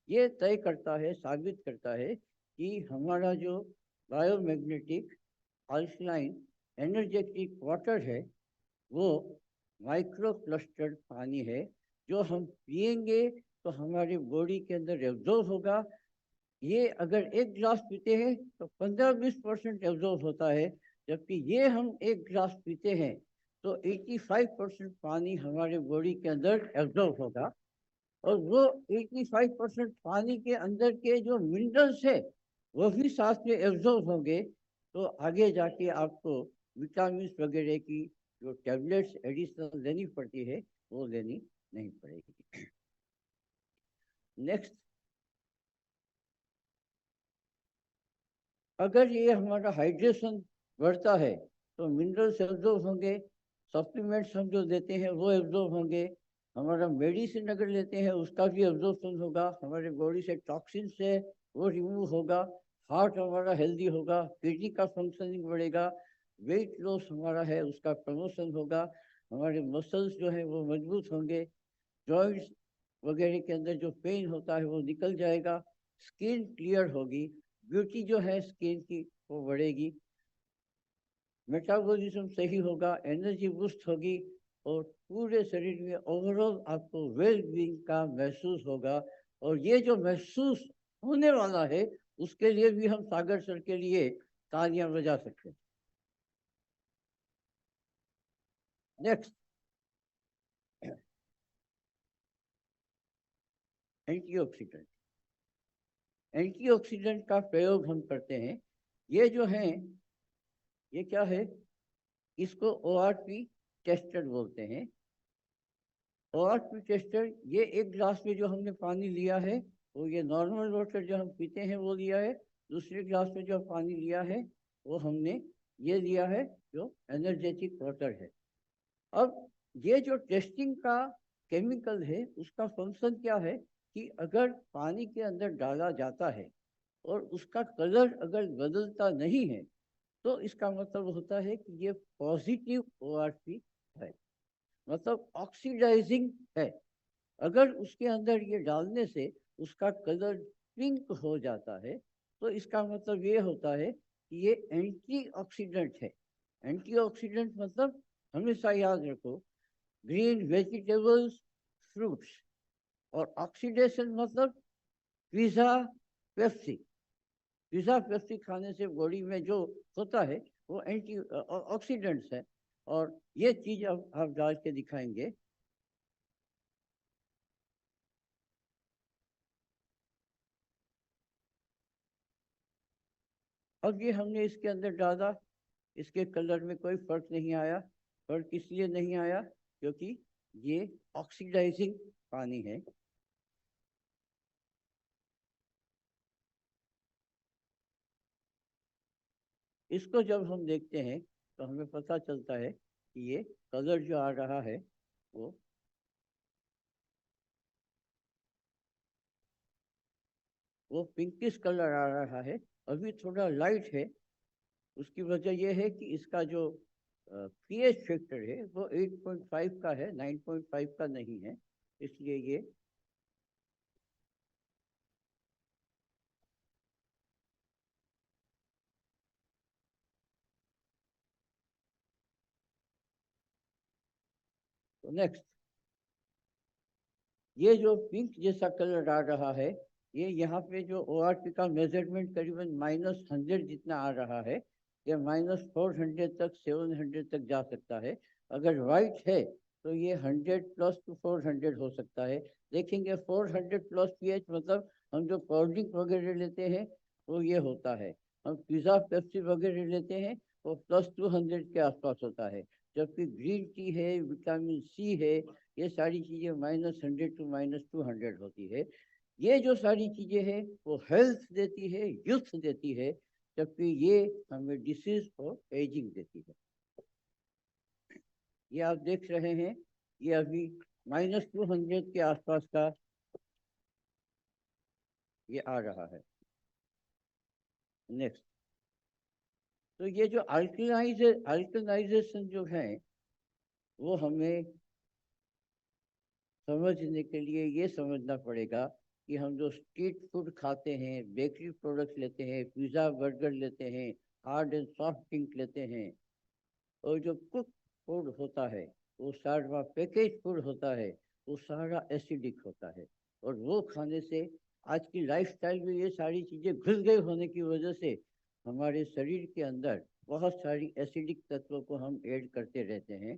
ये तय करता है, साबित करता है कि हमारा जो बायोमैग्नेटिक अल्कलाइन एनर्जेटिक वाटर है वो माइक्रो क्लस्टर्ड पानी है, जो हम पिएंगे तो हमारी बॉडी के अंदर एब्जॉर्ब होगा। ये अगर एक गिलास पीते हैं तो 15-20% एब्जॉर्ब होता है, जबकि ये हम एक गिलास पीते हैं तो 85% पानी हमारे बॉडी के अंदर एब्जॉर्ब होगा। और वो 85% पानी के अंदर के जो मिनरल्स है वो भी साथ में एब्जॉर्ब होंगे, तो आगे जाके आपको विटामिन वगैरह की जो टैबलेट्स एडिशनल लेनी पड़ती है वो लेनी नहीं पड़ेगी। नेक्स्ट, अगर ये हमारा हाइड्रेशन बढ़ता है तो मिनरल्स एब्जॉर्ब होंगे, सप्लीमेंट्स हम जो देते हैं वो एब्जॉर्ब होंगे, हमारा मेडिसिन अगर लेते हैं उसका भी एब्जॉर्प्शन होगा, हमारे बॉडी से टॉक्सिन्स है वो रिमूव होगा, हार्ट हमारा हेल्दी होगा, किडनी का फंक्शनिंग बढ़ेगा, वेट लॉस हमारा है उसका प्रमोशन होगा, हमारे मसल्स जो है वो मजबूत होंगे, जॉइंट्स वगैरह के अंदर जो पेन होता है वो निकल जाएगा, स्किन क्लियर होगी, ब्यूटी जो है स्किन की वो बढ़ेगी, मेटाबॉलिज्म सही होगा, एनर्जी बूस्ट होगी और पूरे शरीर में ओवरऑल आपको वेल बीइंग का महसूस होगा। और ये जो महसूस होने वाला है उसके लिए भी हम सागर सर के लिए तालियां बजा सकते हैं। Next, antioxidant. एंटीऑक्सीडेंट का प्रयोग हम करते हैं, ये जो है ये क्या है, इसको ORP टेस्टर बोलते हैं। ORP टेस्टर, ये एक गिलास में जो हमने पानी लिया है वो ये नॉर्मल वाटर जो हम पीते हैं वो लिया है, दूसरे गिलास में जो पानी लिया है वो हमने ये लिया है जो एनर्जेटिक वाटर है। अब ये जो टेस्टिंग का केमिकल है उसका फंक्शन क्या है कि अगर पानी के अंदर डाला जाता है और उसका कलर अगर बदलता नहीं है तो इसका मतलब होता है कि ये पॉजिटिव ORP है, मतलब ऑक्सीडाइजिंग है। अगर उसके अंदर ये डालने से उसका कलर पिंक हो जाता है तो इसका मतलब ये होता है कि ये एंटीऑक्सीडेंट है। एंटीऑक्सीडेंट मतलब हमेशा याद रखो, ग्रीन वेजिटेबल्स, फ्रूट्स, और ऑक्सीडेशन मतलब पिज़्ज़ा, पेप्सी। पिज़्ज़ा पेप्सी खाने से बॉडी में जो होता है वो एंटी ऑक्सीडेंट्स है। और ये चीज अब आप डाल के दिखाएंगे। अब ये हमने इसके अंदर डाला, इसके कलर में कोई फर्क नहीं आया। फर्क इसलिए नहीं आया क्योंकि ये ऑक्सीडाइजिंग पानी है। इसको जब हम देखते हैं तो हमें पता चलता है कि ये कलर जो आ रहा है वो पिंकिश कलर आ रहा है, अभी थोड़ा लाइट है। उसकी वजह यह है कि इसका जो pH फैक्टर है वो 8.5 का है, 9.5 का नहीं है, इसलिए ये तो नेक्स्ट, ये जो पिंक जैसा कलर आ रहा है ये यहाँ पे जो ORP का मेजरमेंट करीबन -100 जितना आ रहा है, ये -400 तक 700 तक जा सकता है। अगर वाइट है तो ये 100+ to 400 हो सकता है। देखेंगे 400+ pH मतलब हम जो कोल्ड ड्रिंक वगैरह लेते हैं वो ये होता है, हम पिज़्ज़ा पेप्सी वगैरह लेते हैं वो +200 के आसपास होता है, जबकि ग्रीन टी है, विटामिन C है, ये सारी चीज़ें -100 to -200 होती है। ये जो सारी चीज़ें हैं वो हेल्थ देती है, यूथ देती है, जबकि ये हमें डिसीज और एजिंग देती है। ये आप देख रहे हैं, ये अभी -200 के आसपास का ये आ रहा है। नेक्स्ट, तो ये जो अल्कलाइजेशन जो है वो हमें समझने के लिए ये समझना पड़ेगा कि हम जो स्ट्रीट फूड खाते हैं, बेकरी प्रोडक्ट्स लेते हैं, पिज़्ज़ा बर्गर लेते हैं, हार्ड एंड सॉफ्ट ड्रिंक लेते हैं, और जो कुक फूड होता है वो सारा पैकेज फूड होता है, वो सारा एसिडिक होता है। और वो खाने से आज की लाइफस्टाइल में ये सारी चीज़ें घुस गई होने की वजह से हमारे शरीर के अंदर बहुत सारी एसिडिक तत्वों को हम ऐड करते रहते हैं।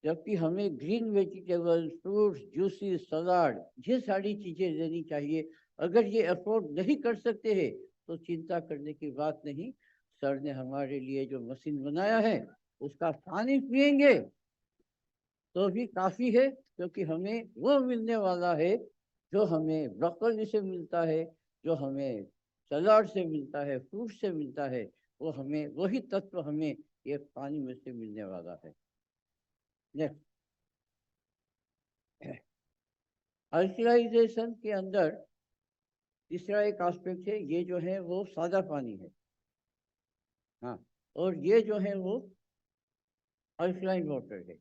जबकि हमें ग्रीन वेजिटेबल, फ्रूट्स, जूसेस, सलाद, ये सारी चीज़ें लेनी चाहिए। अगर ये अफोर्ड नहीं कर सकते हैं तो चिंता करने की बात नहीं। सर ने हमारे लिए जो मशीन बनाया है उसका पानी पिएंगे तो भी काफ़ी है, क्योंकि हमें वो मिलने वाला है जो हमें ब्रोकली से मिलता है, जो हमें सलाद से मिलता है, फ्रूट से मिलता है। वो हमें वही तत्व हमें ये पानी में से मिलने वाला है। नेक्स्ट, अल्कलाइजेशन के अंदर तीसरा एक एस्पेक्ट है, ये जो है वो सादा पानी है। हाँ, और ये जो है वो अल्कलाइन वाटर है।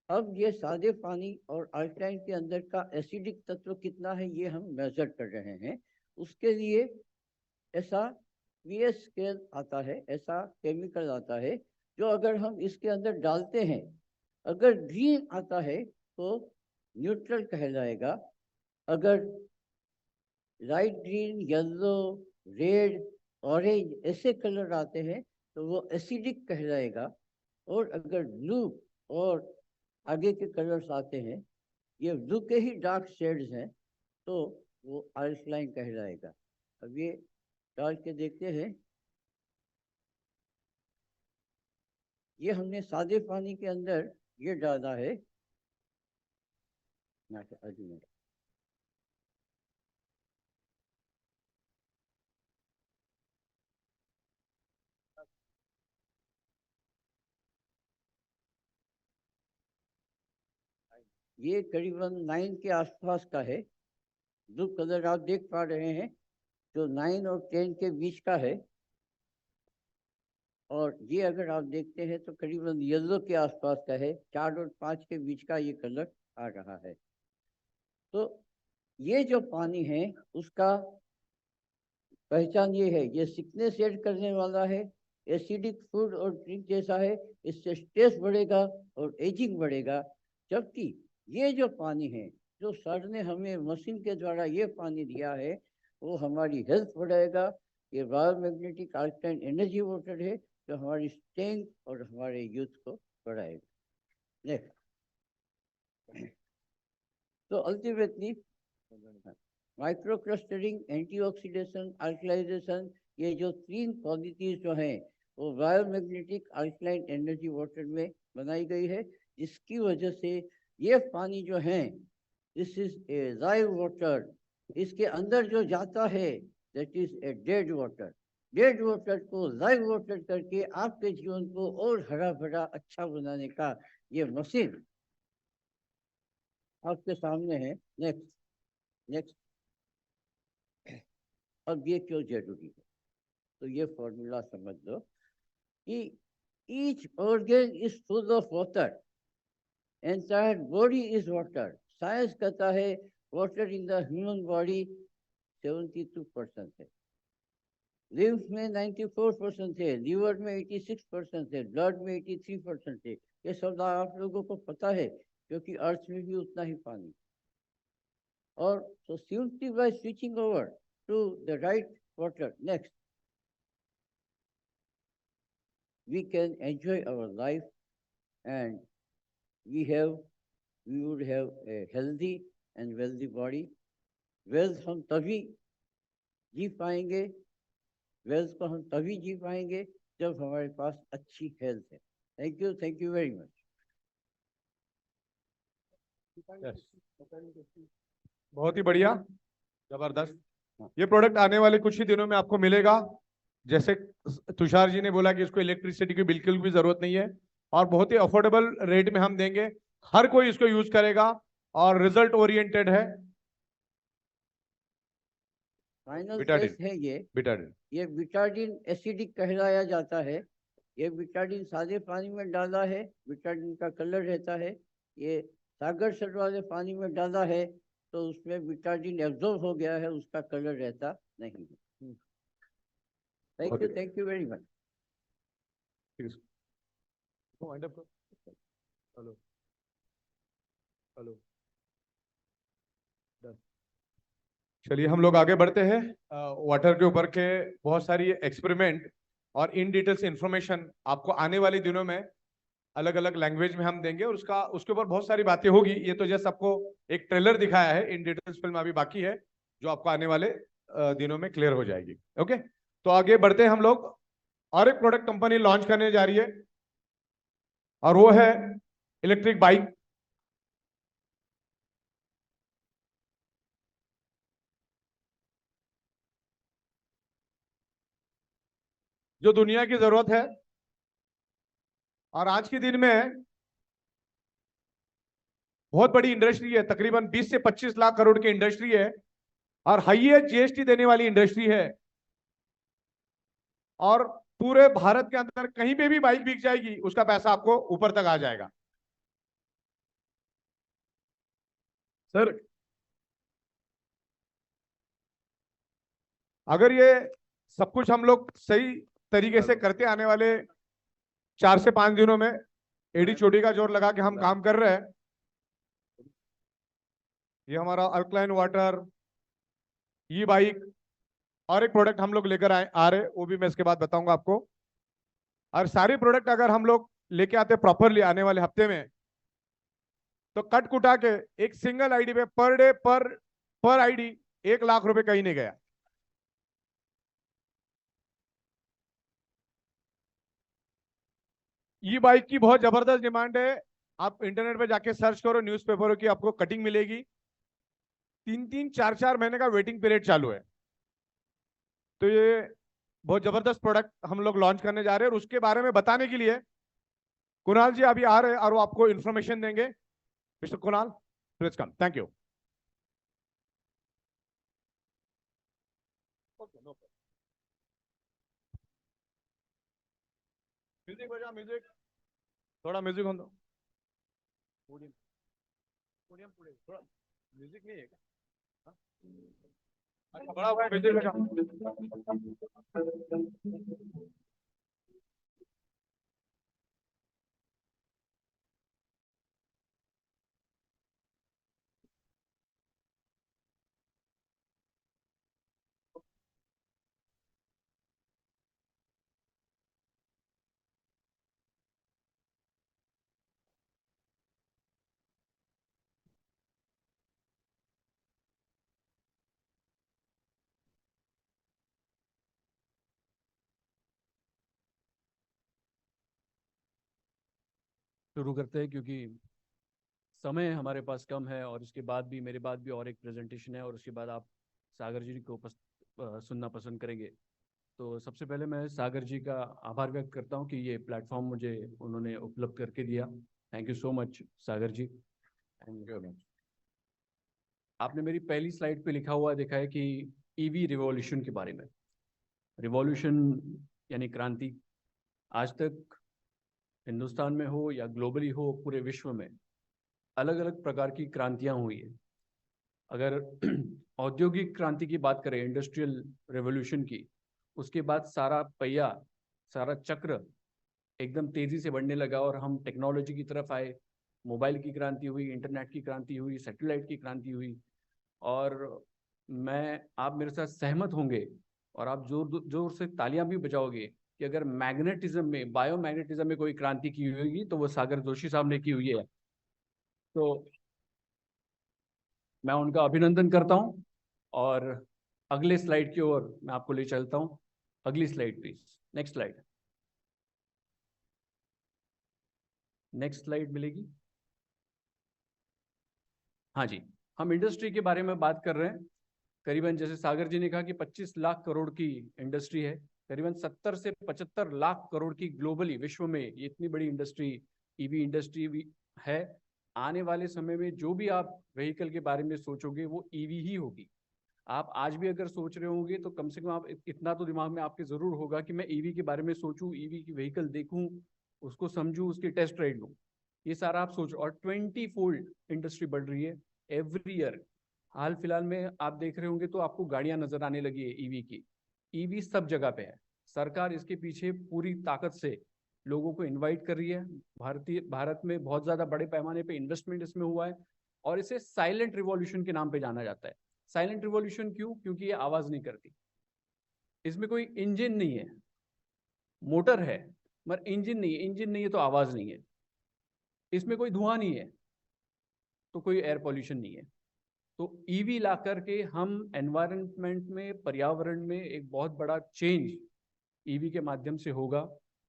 अब ये सादे पानी और अल्कलाइन के अंदर का एसिडिक तत्व कितना है ये हम मेजर कर रहे हैं। उसके लिए ऐसा पीएच स्केल आता है, ऐसा केमिकल आता है जो अगर हम इसके अंदर डालते हैं, अगर ग्रीन आता है तो न्यूट्रल कहलाएगा, अगर light green, yellow, red, orange ऐसे कलर आते हैं तो वो एसिडिक कहलाएगा, और अगर ब्लू और आगे के कलर्स आते हैं, ये ब्लू के ही डार्क शेड्स हैं, तो वो अल्कलाइन कहलाएगा। अब ये डाल के देखते हैं। ये हमने सादे पानी के अंदर ये डाला है, ये करीबन 9 के आसपास का है। जो कलर आप देख पा रहे हैं जो 9 और 10 के बीच का है, और ये अगर आप देखते हैं तो करीबन येलो के आसपास का है। 4 और 5 के बीच का ये कलर आ रहा है। तो ये जो पानी है उसका पहचान ये है, ये सिकनेस ऐड करने वाला है, एसिडिक फूड और ड्रिंक जैसा है, इससे स्ट्रेस बढ़ेगा और एजिंग बढ़ेगा। जबकि ये जो पानी है जो सर ने हमें मशीन के द्वारा ये पानी दिया है वो हमारी हेल्थ बढ़ाएगा। ये बायोमैग्नेटिक अल्कलाइन एनर्जी वाटर है जो हमारी स्ट्रेंथ और हमारे यूथ को बढ़ाएगा। नेक्स्ट, तो अल्टीमेटली माइक्रो क्लस्टरिंग, एंटीऑक्सीडेशन, अल्कलाइजेशन, ये जो 3 क्वालिटीज जो हैं वो बायोमैग्नेटिक अल्कलाइन एनर्जी वाटर में बनाई गई है, जिसकी वजह से ये पानी जो है this is a live water. इसके अंदर जो जाता है that is a dead water. Dead water को लाइव वाटर करके आपके जीवन को और हरा भरा अच्छा बनाने का ये मशीन आपके सामने है। नेक्स्ट, नेक्स्ट, अब ये क्यों जरूरी है, तो ये फॉर्मूला समझ लो कि each organ is full of water, entire body is water. Science कहता है water in the human body 72% है, लिम्फ में 94% है, लीवर में 86% है, ब्लड में 83% है। ये सब आप लोगों को पता है क्योंकि अर्थ में भी उतना ही पानी। और so simply by switching over to the right water, next, we can enjoy our life and we would have a healthy and wealthy body. Wealth हम तभी जी पाएंगे, वेल्थ को हम तभी जी पाएंगे जब हमारे पास अच्छी हेल्थ है। Thank you very much. बहुत ही बढ़िया, जबरदस्त। ये प्रोडक्ट आने वाले कुछ ही दिनों में आपको मिलेगा। जैसे तुषार जी ने बोला कि इसको इलेक्ट्रिसिटी की बिल्कुल भी जरूरत नहीं है और बहुत ही अफोर्डेबल रेट में हम देंगे, हर कोई इसको यूज करेगा और रिजल्ट ओरिएंटेड है। फाइनल बिटाडिन, टेस्ट है बिटाडिन। ये बिटाडिन एसिडिक कहलाया जाता है। ये बिटाडिन सादे पानी में डाला है, बिटाडिन का कलर रहता है। ये सागर सर वाले पानी में डाला है तो उसमें बिटाडिन एब्जॉर्ब हो गया है, उसका कलर रहता नहीं है। Thank you very much. Hello hello, चलिए हम लोग आगे बढ़ते हैं। वाटर के ऊपर के बहुत सारी एक्सपेरिमेंट और इन डिटेल्स इंफॉर्मेशन आपको आने वाले दिनों में अलग अलग लैंग्वेज में हम देंगे और उसके ऊपर बहुत सारी बातें होगी। ये तो जस्ट आपको एक ट्रेलर दिखाया है, इन डिटेल्स फिल्म अभी बाकी है जो आपको आने वाले दिनों में क्लियर हो जाएगी। ओके, तो आगे बढ़ते हैं हम लोग। और एक प्रोडक्ट कंपनी लॉन्च करने जा रही है और वो है इलेक्ट्रिक बाइक। जो दुनिया की जरूरत है और आज के दिन में बहुत बड़ी इंडस्ट्री है, तकरीबन 20 से 25 लाख करोड़ की इंडस्ट्री है और हाईएस्ट जीएसटी देने वाली इंडस्ट्री है। और पूरे भारत के अंदर कहीं पे भी बाइक बिक जाएगी, उसका पैसा आपको ऊपर तक आ जाएगा। सर, अगर ये सब कुछ हम लोग सही तरीके से करते आने वाले 4 से 5 दिनों में, एडी चोटी का जोर लगा के हम काम कर रहे हैं। ये हमारा अल्कलाइन वाटर, ये बाइक और एक प्रोडक्ट हम लोग लेकर आ रहे, वो भी मैं इसके बाद बताऊंगा आपको। और सारे प्रोडक्ट अगर हम लोग लेके आते प्रॉपरली आने वाले हफ्ते में, तो कट कुटा के एक सिंगल आईडी पे पर डे पर आईडी 1 लाख रुपए कहीं नहीं गया। ये बाइक की बहुत जबरदस्त डिमांड है। आप इंटरनेट पे जाके सर्च करो, न्यूज़पेपरों की आपको कटिंग मिलेगी। 3-4 महीने का वेटिंग पीरियड चालू है। तो ये बहुत जबरदस्त प्रोडक्ट हम लोग लॉन्च करने जा रहे हैं और उसके बारे में बताने के लिए कुणाल जी अभी आ रहे हैं और वो आपको इंफॉर्मेशन देंगे। Mister Kunal, please come. Thank you. Music बजा, म्यूजिक, थोड़ा म्यूजिक हो दो। पोडियम, पोडियम, थोड़ा म्यूजिक नहीं है क्या? हाँ? अच्छा, बड़ा भाई म्यूजिक बजा। शुरू करते हैं क्योंकि समय हमारे पास कम है और इसके बाद भी मेरे बाद भी और एक प्रेजेंटेशन है और उसके बाद आप सागर जी को सुनना पसंद करेंगे। तो सबसे पहले मैं सागर जी का आभार व्यक्त करता हूं कि ये प्लेटफॉर्म मुझे उन्होंने उपलब्ध करके दिया। Thank you so much Sagar ji. आपने मेरी पहली स्लाइड पे लिखा हुआ देखा है कि ईवी रिवॉल्यूशन के बारे में। रिवॉल्यूशन यानी क्रांति। आज तक हिंदुस्तान में हो या ग्लोबली हो, पूरे विश्व में अलग अलग प्रकार की क्रांतियां हुई है। अगर औद्योगिक क्रांति की बात करें, इंडस्ट्रियल रेवोल्यूशन की, उसके बाद सारा पहिया, सारा चक्र एकदम तेजी से बढ़ने लगा और हम टेक्नोलॉजी की तरफ आए। मोबाइल की क्रांति हुई, इंटरनेट की क्रांति हुई, सैटेलाइट की क्रांति हुई। और आप मेरे साथ सहमत होंगे और आप जोर जोर से तालियां भी बजाओगे कि अगर मैग्नेटिज्म में, बायोमैग्नेटिज्म में कोई क्रांति की होगी तो वो सागर जोशी साहब ने की हुई है। तो मैं उनका अभिनंदन करता हूं और अगले स्लाइड की ओर मैं आपको ले चलता हूं। अगली slide please, next slide. Next slide मिलेगी। हाँ जी, हम इंडस्ट्री के बारे में बात कर रहे हैं। करीबन जैसे सागर जी ने कहा कि 25 लाख करोड़ की इंडस्ट्री है। करीबन 70 से 75 लाख करोड़ की ग्लोबली विश्व में ये इतनी बड़ी इंडस्ट्री ईवी इंडस्ट्री भी है। आने वाले समय में जो भी आप व्हीकल के बारे में सोचोगे वो ईवी ही होगी। आप आज भी अगर सोच रहे होंगे तो कम से कम आप इतना तो दिमाग में आपके जरूर होगा कि मैं ईवी के बारे में सोचूं, ईवी की व्हीकल देखूं, उसको समझूं, उसकी टेस्ट राइड लूं। ये सारा आप सोचो। और 20 फोल्ड इंडस्ट्री बढ़ रही है एवरी ईयर। हाल फिलहाल में आप देख रहे होंगे तो आपको गाड़ियां नजर आने लगी है ईवी की। ईवी सब जगह पे है। सरकार इसके पीछे पूरी ताकत से लोगों को इन्वाइट कर रही है। भारत में बहुत ज्यादा बड़े पैमाने पे इन्वेस्टमेंट इसमें हुआ है और इसे साइलेंट रिवॉल्यूशन के नाम पे जाना जाता है। साइलेंट रिवॉल्यूशन क्यों? क्योंकि ये आवाज नहीं करती। इसमें कोई इंजन नहीं है, मोटर है मगर इंजन नहीं है। इंजन नहीं है तो आवाज नहीं है। इसमें कोई धुआं नहीं है तो कोई एयर पॉल्यूशन नहीं है। तो ईवी ला करके हम एनवायरनमेंट में, पर्यावरण में एक बहुत बड़ा चेंज ईवी के माध्यम से होगा,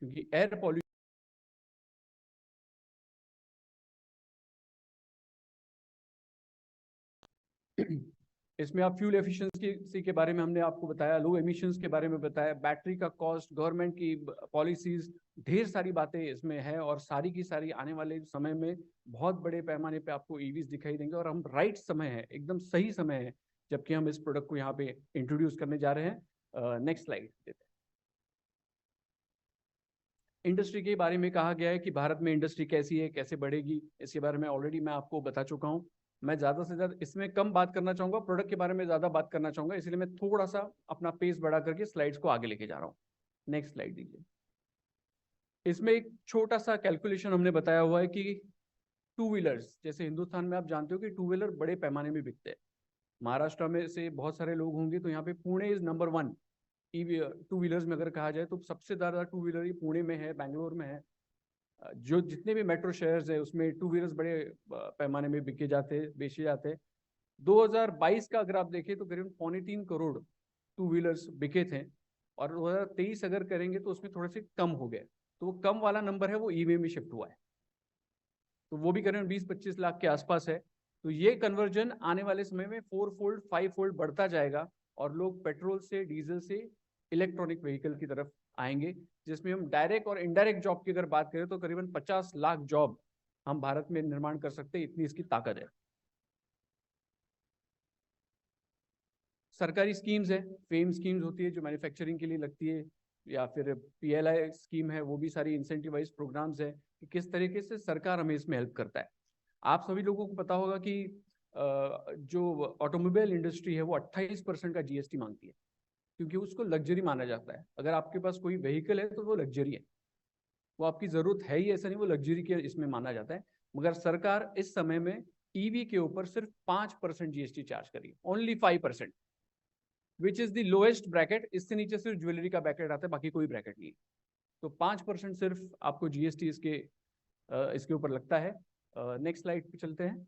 क्योंकि एयर पॉल्यूशन इसमें आप फ्यूल एफिशिएंसी के बारे में हमने आपको बताया, लो एमिशंस के बारे में बताया, बैटरी का कॉस्ट, गवर्नमेंट की पॉलिसीज, ढेर सारी बातें इसमें है और सारी की सारी आने वाले समय में बहुत बड़े पैमाने पे आपको ईवीज दिखाई देंगे। और हम राइट समय है, एकदम सही समय है जबकि हम इस प्रोडक्ट को यहाँ पे इंट्रोड्यूस करने जा रहे हैं। नेक्स्ट स्लाइड देते हैं। इंडस्ट्री के बारे में कहा गया है कि भारत में इंडस्ट्री कैसी है, कैसे बढ़ेगी, इसके बारे में ऑलरेडी मैं आपको बता चुका हूँ। मैं ज्यादा से ज्यादा इसमें कम बात करना चाहूंगा, प्रोडक्ट के बारे में ज्यादा बात करना चाहूंगा, इसलिए मैं थोड़ा सा अपना पेस बढ़ा करके स्लाइड्स को आगे लेके जा रहा हूँ। नेक्स्ट स्लाइड दीजिए। इसमें एक छोटा सा कैलकुलेशन हमने बताया हुआ है कि टू व्हीलर्स, जैसे हिंदुस्तान में आप जानते हो कि टू व्हीलर बड़े पैमाने में बिकते हैं। महाराष्ट्र में से बहुत सारे लोग होंगे तो यहाँ पे Pune is number 1 EV two wheelers में अगर कहा जाए तो सबसे ज्यादा टू व्हीलर ही पुणे में है, बैंगलोर में है। जो जितने भी मेट्रो शहर्स है उसमें टू व्हीलर्स बड़े पैमाने में बिके जाते, बेचे जाते हैं। 2022 का अगर आप देखें तो करीब 3.25 करोड़ टू व्हीलर्स बिके थे और 2023 अगर करेंगे तो उसमें थोड़े से कम हो गए। तो वो कम वाला नंबर है वो ईवी में शिफ्ट हुआ है, तो वो भी करीब 20-25 लाख के आसपास है। तो ये कन्वर्जन आने वाले समय में 4 फोल्ड 5 फोल्ड बढ़ता जाएगा और लोग पेट्रोल से, डीजल से इलेक्ट्रॉनिक व्हीकल की तरफ आएंगे, जिसमें हम डायरेक्ट और इनडायरेक्ट जॉब की अगर बात करें तो करीबन 50 लाख जॉब हम भारत में निर्माण कर सकते हैं, इतनी इसकी ताकत है। सरकारी स्कीम्स है, फेम स्कीम्स होती है जो मैन्युफैक्चरिंग के लिए लगती है, या फिर PLI स्कीम है, वो भी सारी इंसेंटिवाइज प्रोग्राम्स है कि किस तरीके से सरकार हमें इसमें हेल्प करता है। आप सभी लोगों को पता होगा कि जो ऑटोमोबाइल इंडस्ट्री है वो 28% का GST मांगती है, क्योंकि उसको लग्जरी माना जाता है। अगर आपके पास कोई व्हीकल है तो वो लग्जरी है, वो आपकी जरूरत है ही, ऐसा नहीं, वो लग्जरी के इसमें माना जाता है। मगर सरकार इस समय में ईवी के ऊपर सिर्फ 5% GST चार्ज करी, only 5%, which is the lowest bracket. इससे नीचे सिर्फ ज्वेलरी का ब्रैकेट आता है, बाकी कोई ब्रैकेट नहीं। तो 5% सिर्फ आपको GST इसके ऊपर लगता है। नेक्स्ट स्लाइड पे चलते हैं।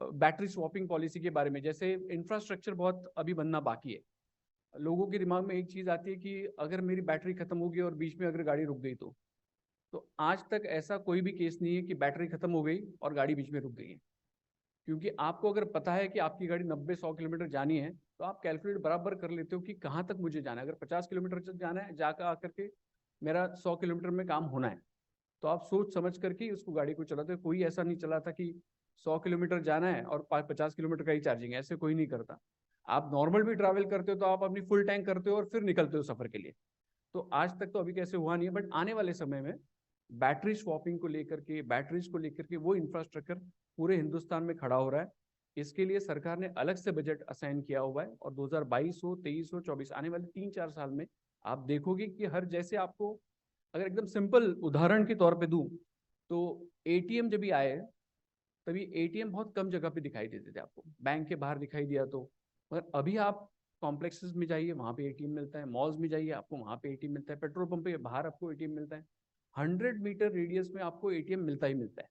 बैटरी स्वैपिंग पॉलिसी के बारे में, जैसे इंफ्रास्ट्रक्चर बहुत अभी बनना बाकी है। लोगों के दिमाग में एक चीज आती है कि अगर मेरी बैटरी खत्म होगी और बीच में अगर गाड़ी रुक गई तो आज तक ऐसा कोई भी केस नहीं है कि बैटरी खत्म हो गई और गाड़ी बीच में रुक गई है। क्योंकि आपको अगर पता है कि आपकी गाड़ी 90-100 किलोमीटर जानी है तो आप कैलकुलेट बराबर कर लेते हो कि कहाँ तक मुझे जाना है। अगर 50 किलोमीटर तक जाना है, जाकर आकर के मेरा 100 किलोमीटर में काम होना है, तो आप सोच समझ करके उसको गाड़ी को चलाते हो। कोई ऐसा नहीं चलाता कि 100 किलोमीटर जाना है और 50 किलोमीटर का ही चार्जिंग है, ऐसे कोई नहीं करता। आप नॉर्मल भी ट्रैवल करते हो तो आप अपनी फुल टैंक करते हो और फिर निकलते हो सफर के लिए। तो आज तक तो अभी कैसे हुआ नहीं है, बट आने वाले समय में बैटरी स्वैपिंग को लेकर के, बैटरीज को लेकर के वो इंफ्रास्ट्रक्चर पूरे हिंदुस्तान में खड़ा हो रहा है। इसके लिए सरकार ने अलग से बजट असाइन किया हुआ है और 2022 हो, 23 हो, 24 आने वाले 3-4 साल में आप देखोगे कि हर, जैसे आपको अगर एकदम सिंपल उदाहरण के तौर पे दूं तो ATM जब भी आए तभी ATM बहुत कम जगह पे दिखाई देते थे आपको, बैंक के बाहर दिखाई दिया तो। मगर अभी आप कॉम्प्लेक्सेस में जाइए, वहाँ पे ATM मिलता है, मॉल्स में जाइए आपको वहाँ पे ATM मिलता है, पेट्रोल पंप पे बाहर आपको ATM मिलता है, 100 मीटर रेडियस में आपको ATM मिलता ही मिलता है।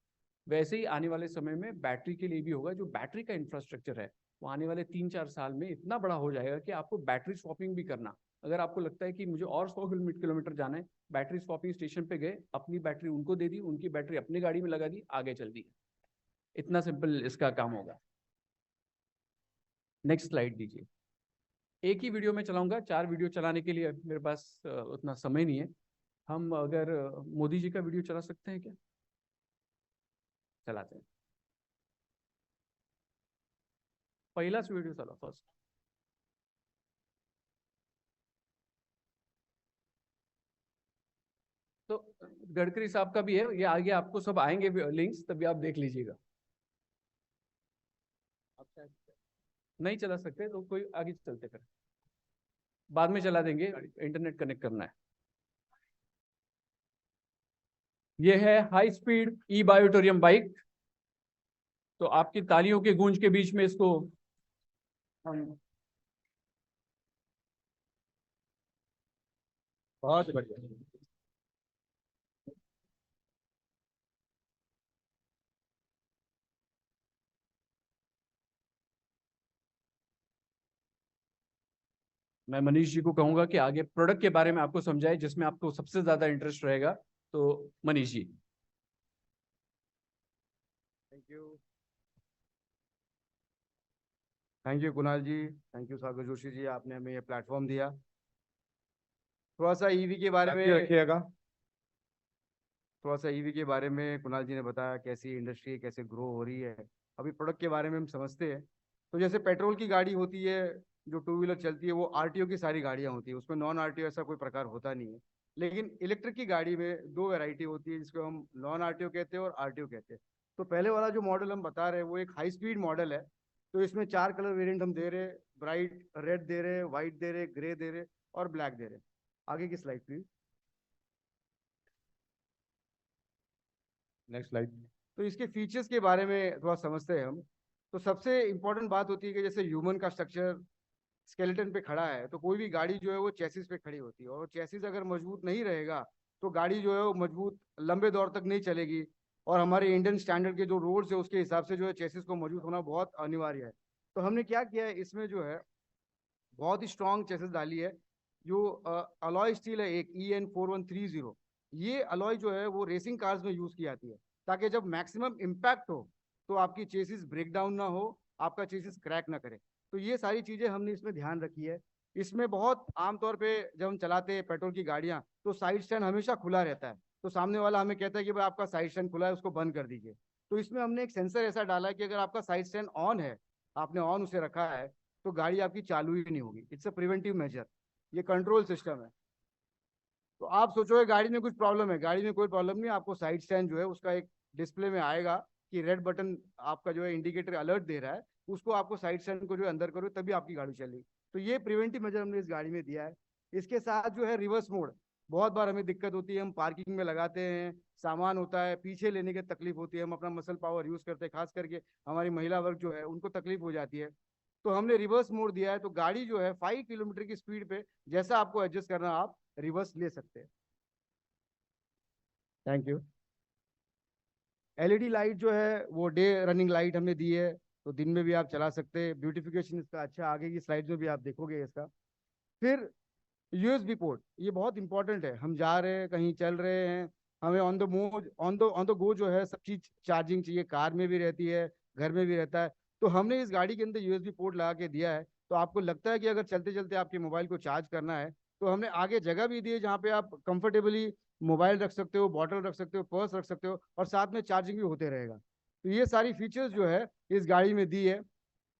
वैसे ही आने वाले समय में बैटरी के लिए भी होगा। जो बैटरी का इंफ्रास्ट्रक्चर है वो आने वाले 3-4 साल में इतना बड़ा हो जाएगा कि आपको बैटरी स्वैपिंग भी करना, अगर आपको लगता है कि मुझे और 100 किलोमीटर जाना है, बैटरी स्वैपिंग स्टेशन पे गए, अपनी बैटरी उनको दे दी, उनकी बैटरी अपनी गाड़ी में लगा दी, आगे चल दी। इतना सिंपल इसका काम होगा। नेक्स्ट स्लाइड दीजिए। एक ही वीडियो में चलाऊंगा, 4 वीडियो चलाने के लिए मेरे पास उतना समय नहीं है। हम अगर मोदी जी का वीडियो चला सकते हैं क्या? चलाते हैं। पहला से वीडियो चला फर्स्ट। तो गडकरी साहब का भी है, ये आगे आपको सब आएंगे लिंक्स, तभी आप देख लीजिएगा। नहीं चला सकते तो कोई आगे चलते फिर बाद में चला देंगे, इंटरनेट कनेक्ट करना है। ये है हाई स्पीड ई बायोटोरियम बाइक। तो आपकी तालियों के गूंज के बीच में इसको हम बहुत बढ़िया। मैं मनीष जी को कहूंगा कि आगे प्रोडक्ट के बारे में आपको समझाए, जिसमें आपको सबसे ज्यादा इंटरेस्ट रहेगा। तो Manish ji. Thank you Kunal ji, thank you Sagar Joshi ji, आपने हमें ये प्लेटफॉर्म दिया। थोड़ा सा ईवी के बारे में रखिएगा। थोड़ा सा ईवी के बारे में कुणाल जी ने बताया कैसी इंडस्ट्री कैसे ग्रो हो रही है। अभी प्रोडक्ट के बारे में हम समझते हैं। तो जैसे पेट्रोल की गाड़ी होती है, जो टू व्हीलर चलती है, वो आरटीओ की सारी गाड़ियाँ होती है, उसमें नॉन आरटीओ ऐसा कोई प्रकार होता नहीं है। लेकिन इलेक्ट्रिक की गाड़ी में दो वैरायटी होती है, जिसको हम नॉन आरटीओ कहते हैं और आरटीओ कहते हैं। तो पहले वाला जो मॉडल हम बता रहे हैं वो एक हाई स्पीड मॉडल है। तो इसमें 4 कलर वेरिएंट हम दे रहे हैं, ब्राइट रेड दे रहे हैं, व्हाइट दे रहे हैं, ग्रे दे रहे हैं और ब्लैक दे रहे हैं। आगे की स्लाइड प्लीज। Next slide. तो इसके फीचर्स के बारे में थोड़ा समझते हैं हम। तो सबसे इंपॉर्टेंट बात होती है कि जैसे ह्यूमन का स्ट्रक्चर स्केलेटन पे खड़ा है, तो कोई भी गाड़ी जो है वो चेसिस पे खड़ी होती है, और चेसिस अगर मजबूत नहीं रहेगा तो गाड़ी जो है वो मजबूत लंबे दौर तक नहीं चलेगी। और हमारे इंडियन स्टैंडर्ड के जो रोड्स है उसके हिसाब से जो है चेसिस को मजबूत होना बहुत अनिवार्य है। तो हमने क्या किया है, इसमें जो है बहुत ही स्ट्रॉन्ग चेसिस डाली है। जो अलॉय स्टील है एक EN4130, ये अलॉय जो है वो रेसिंग कार्स में यूज की जाती है, ताकि जब मैक्सिमम इम्पैक्ट हो तो आपकी चेसिस ब्रेक डाउन ना हो, आपका चेसिस क्रैक ना करे। तो ये सारी चीजें हमने इसमें ध्यान रखी है। इसमें बहुत आमतौर पे जब हम चलाते हैं पेट्रोल की गाड़ियां, तो साइड स्टैंड हमेशा खुला रहता है। तो सामने वाला हमें कहता है कि भाई आपका साइड स्टैंड खुला है, उसको बंद कर दीजिए। तो इसमें हमने एक सेंसर ऐसा डाला है कि अगर आपका साइड स्टैंड ऑन है, आपने ऑन उसे रखा है, तो गाड़ी आपकी चालू ही नहीं होगी। इट्स अ प्रिवेंटिव मेजर, ये कंट्रोल सिस्टम है। तो आप सोचोगे गाड़ी में कुछ प्रॉब्लम है, गाड़ी में कोई प्रॉब्लम नहीं। आपको साइड स्टैंड जो है उसका एक डिस्प्ले में आएगा कि रेड बटन आपका जो है इंडिकेटर अलर्ट दे रहा है, उसको आपको साइड स्टैंड को जो है अंदर करो तभी आपकी गाड़ी चलेगी। तो ये प्रिवेंटिव मेजर हमने इस गाड़ी में दिया है। इसके साथ जो है रिवर्स मोड, बहुत बार हमें दिक्कत होती है, हम पार्किंग में लगाते हैं, सामान होता है, पीछे लेने की तकलीफ होती है, हम अपना मसल पावर यूज करते हैं, खास करके हमारी महिला वर्ग जो है उनको तकलीफ हो जाती है। तो हमने रिवर्स मोड दिया है, तो गाड़ी जो है 5 किलोमीटर की स्पीड पे जैसा आपको एडजस्ट करना आप रिवर्स ले सकते हैं। Thank you. एलईडी लाइट जो है वो डे रनिंग लाइट हमने दी है, तो दिन में भी आप चला सकते हैं। ब्यूटिफिकेशन इसका अच्छा, आगे की स्लाइड में भी आप देखोगे इसका। फिर यूएसबी पोर्ट, ये बहुत इंपॉर्टेंट है। हम जा रहे हैं, कहीं चल रहे हैं, हमें ऑन द गो जो है सब चीज चार्जिंग चाहिए, कार में भी रहती है, घर में भी रहता है। तो हमने इस गाड़ी के अंदर यूएसबी पोर्ट लगा के दिया है। तो आपको लगता है कि अगर चलते चलते आपके मोबाइल को चार्ज करना है, तो हमने आगे जगह भी दी है जहाँ पे आप कंफर्टेबली मोबाइल रख सकते हो, बॉटल रख सकते हो, पर्स रख सकते हो, और साथ में चार्जिंग भी होते रहेगा। तो ये सारी फीचर्स जो है इस गाड़ी में दी है।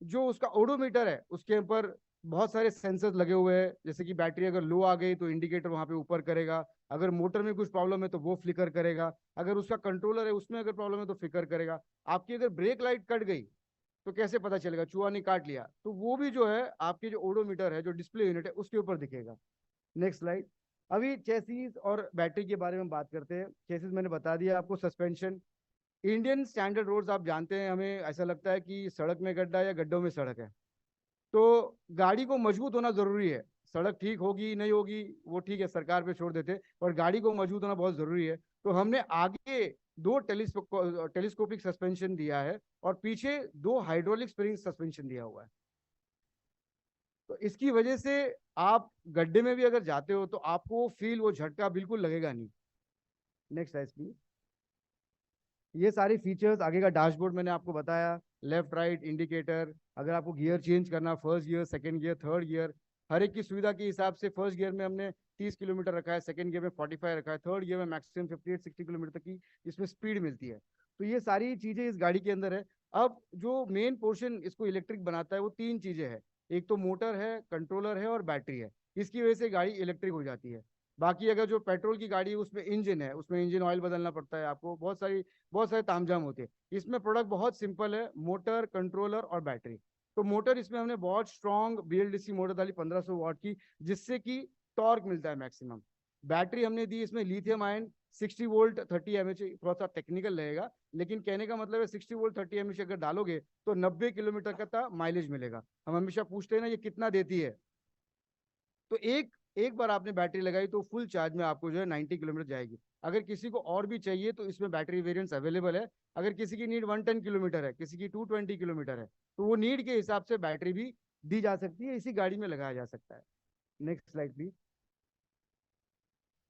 जो उसका ओडोमीटर है उसके ऊपर बहुत सारे सेंसर्स लगे हुए हैं, जैसे कि बैटरी अगर लो आ गई तो इंडिकेटर वहां पे ऊपर करेगा, अगर मोटर में कुछ प्रॉब्लम है तो वो फ्लिकर करेगा, अगर उसका कंट्रोलर है उसमें अगर प्रॉब्लम है तो फ्लिकर करेगा। आपकी अगर ब्रेक लाइट कट गई तो कैसे पता चलेगा, चूहा ने काट लिया, तो वो भी जो है आपके जो ओडोमीटर है, जो डिस्प्ले यूनिट है, उसके ऊपर दिखेगा। Next slide. अभी चेसिस और बैटरी के बारे में बात करते हैं। चेसिस मैंने बता दिया आपको। सस्पेंशन, इंडियन स्टैंडर्ड रोड्स आप जानते हैं, हमें ऐसा लगता है कि सड़क में गड्ढा या गड्ढों में सड़क है। तो गाड़ी को मजबूत होना जरूरी है। सड़क ठीक होगी नहीं होगी वो ठीक है, सरकार पे छोड़ देते, और गाड़ी को मजबूत होना बहुत जरूरी है। तो हमने आगे 2 टेलीस्कोपिक सस्पेंशन दिया है और पीछे 2 हाइड्रोलिक स्प्रिंग सस्पेंशन दिया हुआ है। तो इसकी वजह से आप गड्ढे में भी अगर जाते हो तो आपको वो झटका बिल्कुल लगेगा नहीं। नेक्स्ट है प्लीज। ये सारी फीचर्स, आगे का डैशबोर्ड मैंने आपको बताया, लेफ्ट राइट इंडिकेटर, अगर आपको गियर चेंज करना, first gear, second gear, third gear, हर एक की सुविधा के हिसाब से फर्स्ट गियर में हमने 30 किलोमीटर रखा है, सेकंड गियर में 45 रखा है, थर्ड गियर में मैक्सिमम 58-60 किलोमीटर तक की इसमें स्पीड मिलती है। तो ये सारी चीजें इस गाड़ी के अंदर है। अब जो मेन पोर्शन इसको इलेक्ट्रिक बनाता है वो तीन चीजें हैं, एक तो मोटर है, कंट्रोलर है और बैटरी है। इसकी वजह से गाड़ी इलेक्ट्रिक हो जाती है। बाकी अगर जो पेट्रोल की गाड़ी है उसमें इंजन है, उसमें इंजन ऑयल बदलना पड़ता है आपको, बहुत सारे तामझाम होते हैं। इसमें प्रोडक्ट बहुत सिंपल है, मोटर, कंट्रोलर और बैटरी। तो मोटर इसमें हमने बहुत स्ट्रॉन्ग BLDC मोटर डाली 1500 वाट की, जिससे कि टॉर्क मिलता है मैक्सिमम। बैटरी हमने दी इसमें लिथियम आयन 60 वोल्ट 30 mAh, थोड़ा सा टेक्निकल रहेगा लेकिन कहने का मतलब है 60 वोल्ट 30 mAh अगर डालोगे तो 90 किलोमीटर का माइलेज मिलेगा। हम हमेशा पूछते हैं ना ये कितना देती है, तो एक बार आपने बैटरी लगाई तो फुल चार्ज में आपको जो है 90 किलोमीटर जाएगी। अगर किसी को और भी चाहिए तो इसमें बैटरी वेरिएंट्स अवेलेबल है। अगर किसी की नीड 110 किलोमीटर है, किसी की 220 किलोमीटर है, तो वो नीड के हिसाब से बैटरी भी दी जा सकती है, इसी गाड़ी में लगाया जा सकता है। Next slide please.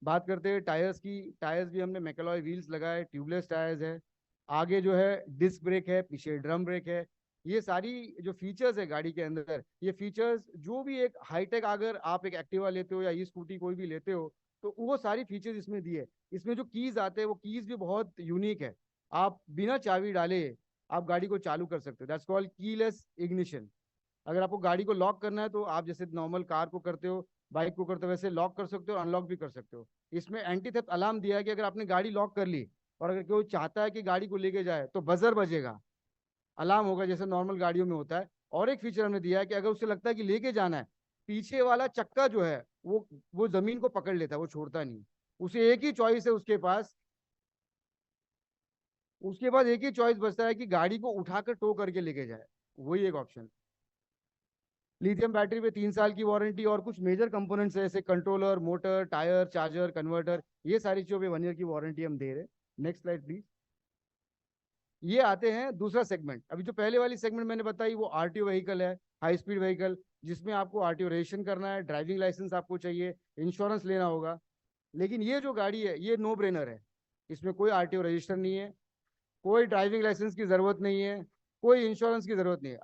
बात करते हैं टायर्स की। टायर्स भी हमने मैकेलॉय व्हील्स लगाए, ट्यूबलेस टायर्स है। आगे जो है डिस्क ब्रेक है, पीछे ड्रम ब्रेक है। ये सारी जो फीचर्स है गाड़ी के अंदर, ये फीचर्स जो भी एक हाईटेक, अगर आप एक एक्टिवा लेते हो या ई स्कूटी कोई भी लेते हो तो वो सारी फीचर्स इसमें दिए। इसमें जो कीज आते हैं वो कीज भी बहुत यूनिक है। आप बिना चाबी डाले आप गाड़ी को चालू कर सकते हो, दैट्स कॉल्ड कीलेस इग्निशन। अगर आपको गाड़ी को लॉक करना है तो आप जैसे नॉर्मल कार को करते हो, बाइक को करते हो, वैसे लॉक कर सकते हो और अनलॉक भी कर सकते हो। इसमें एंटी थेफ्ट अलार्म दिया है कि अगर आपने गाड़ी लॉक कर ली और अगर कोई चाहता है कि गाड़ी को लेके जाए तो बजर बजेगा, अलार्म होगा जैसे नॉर्मल गाड़ियों में होता है। और एक फीचर हमने दिया है कि अगर उसे लगता है कि लेके जाना है, पीछे वाला चक्का जो है वो जमीन को पकड़ लेता है, वो छोड़ता नहीं। उसे एक ही चॉइस है उसके पास, उसके पास एक ही चॉइस बचता है कि गाड़ी को उठाकर टो करके लेके जाए, वही एक ऑप्शन। लिथियम बैटरी पे 3 साल की वारंटी और कुछ मेजर कंपोनेंट्स है जैसे controller, motor, tyre, charger, converter, ये सारी चीजों पे 1 ईयर की वारंटी हम दे रहे हैं। Next slide please. ये आते हैं दूसरा सेगमेंट। अभी जो पहले वाली सेगमेंट मैंने बताई वो आरटीओ व्हीकल है, हाई स्पीड व्हीकल, जिसमें आपको आरटीओ रजिस्ट्रेशन करना है, ड्राइविंग लाइसेंस आपको चाहिए, इंश्योरेंस लेना होगा। लेकिन ये जो गाड़ी है ये नो ब्रेनर है, इसमें कोई आरटीओ रजिस्टर नहीं है, कोई ड्राइविंग लाइसेंस की जरूरत नहीं है, कोई इंश्योरेंस की जरूरत नहीं है।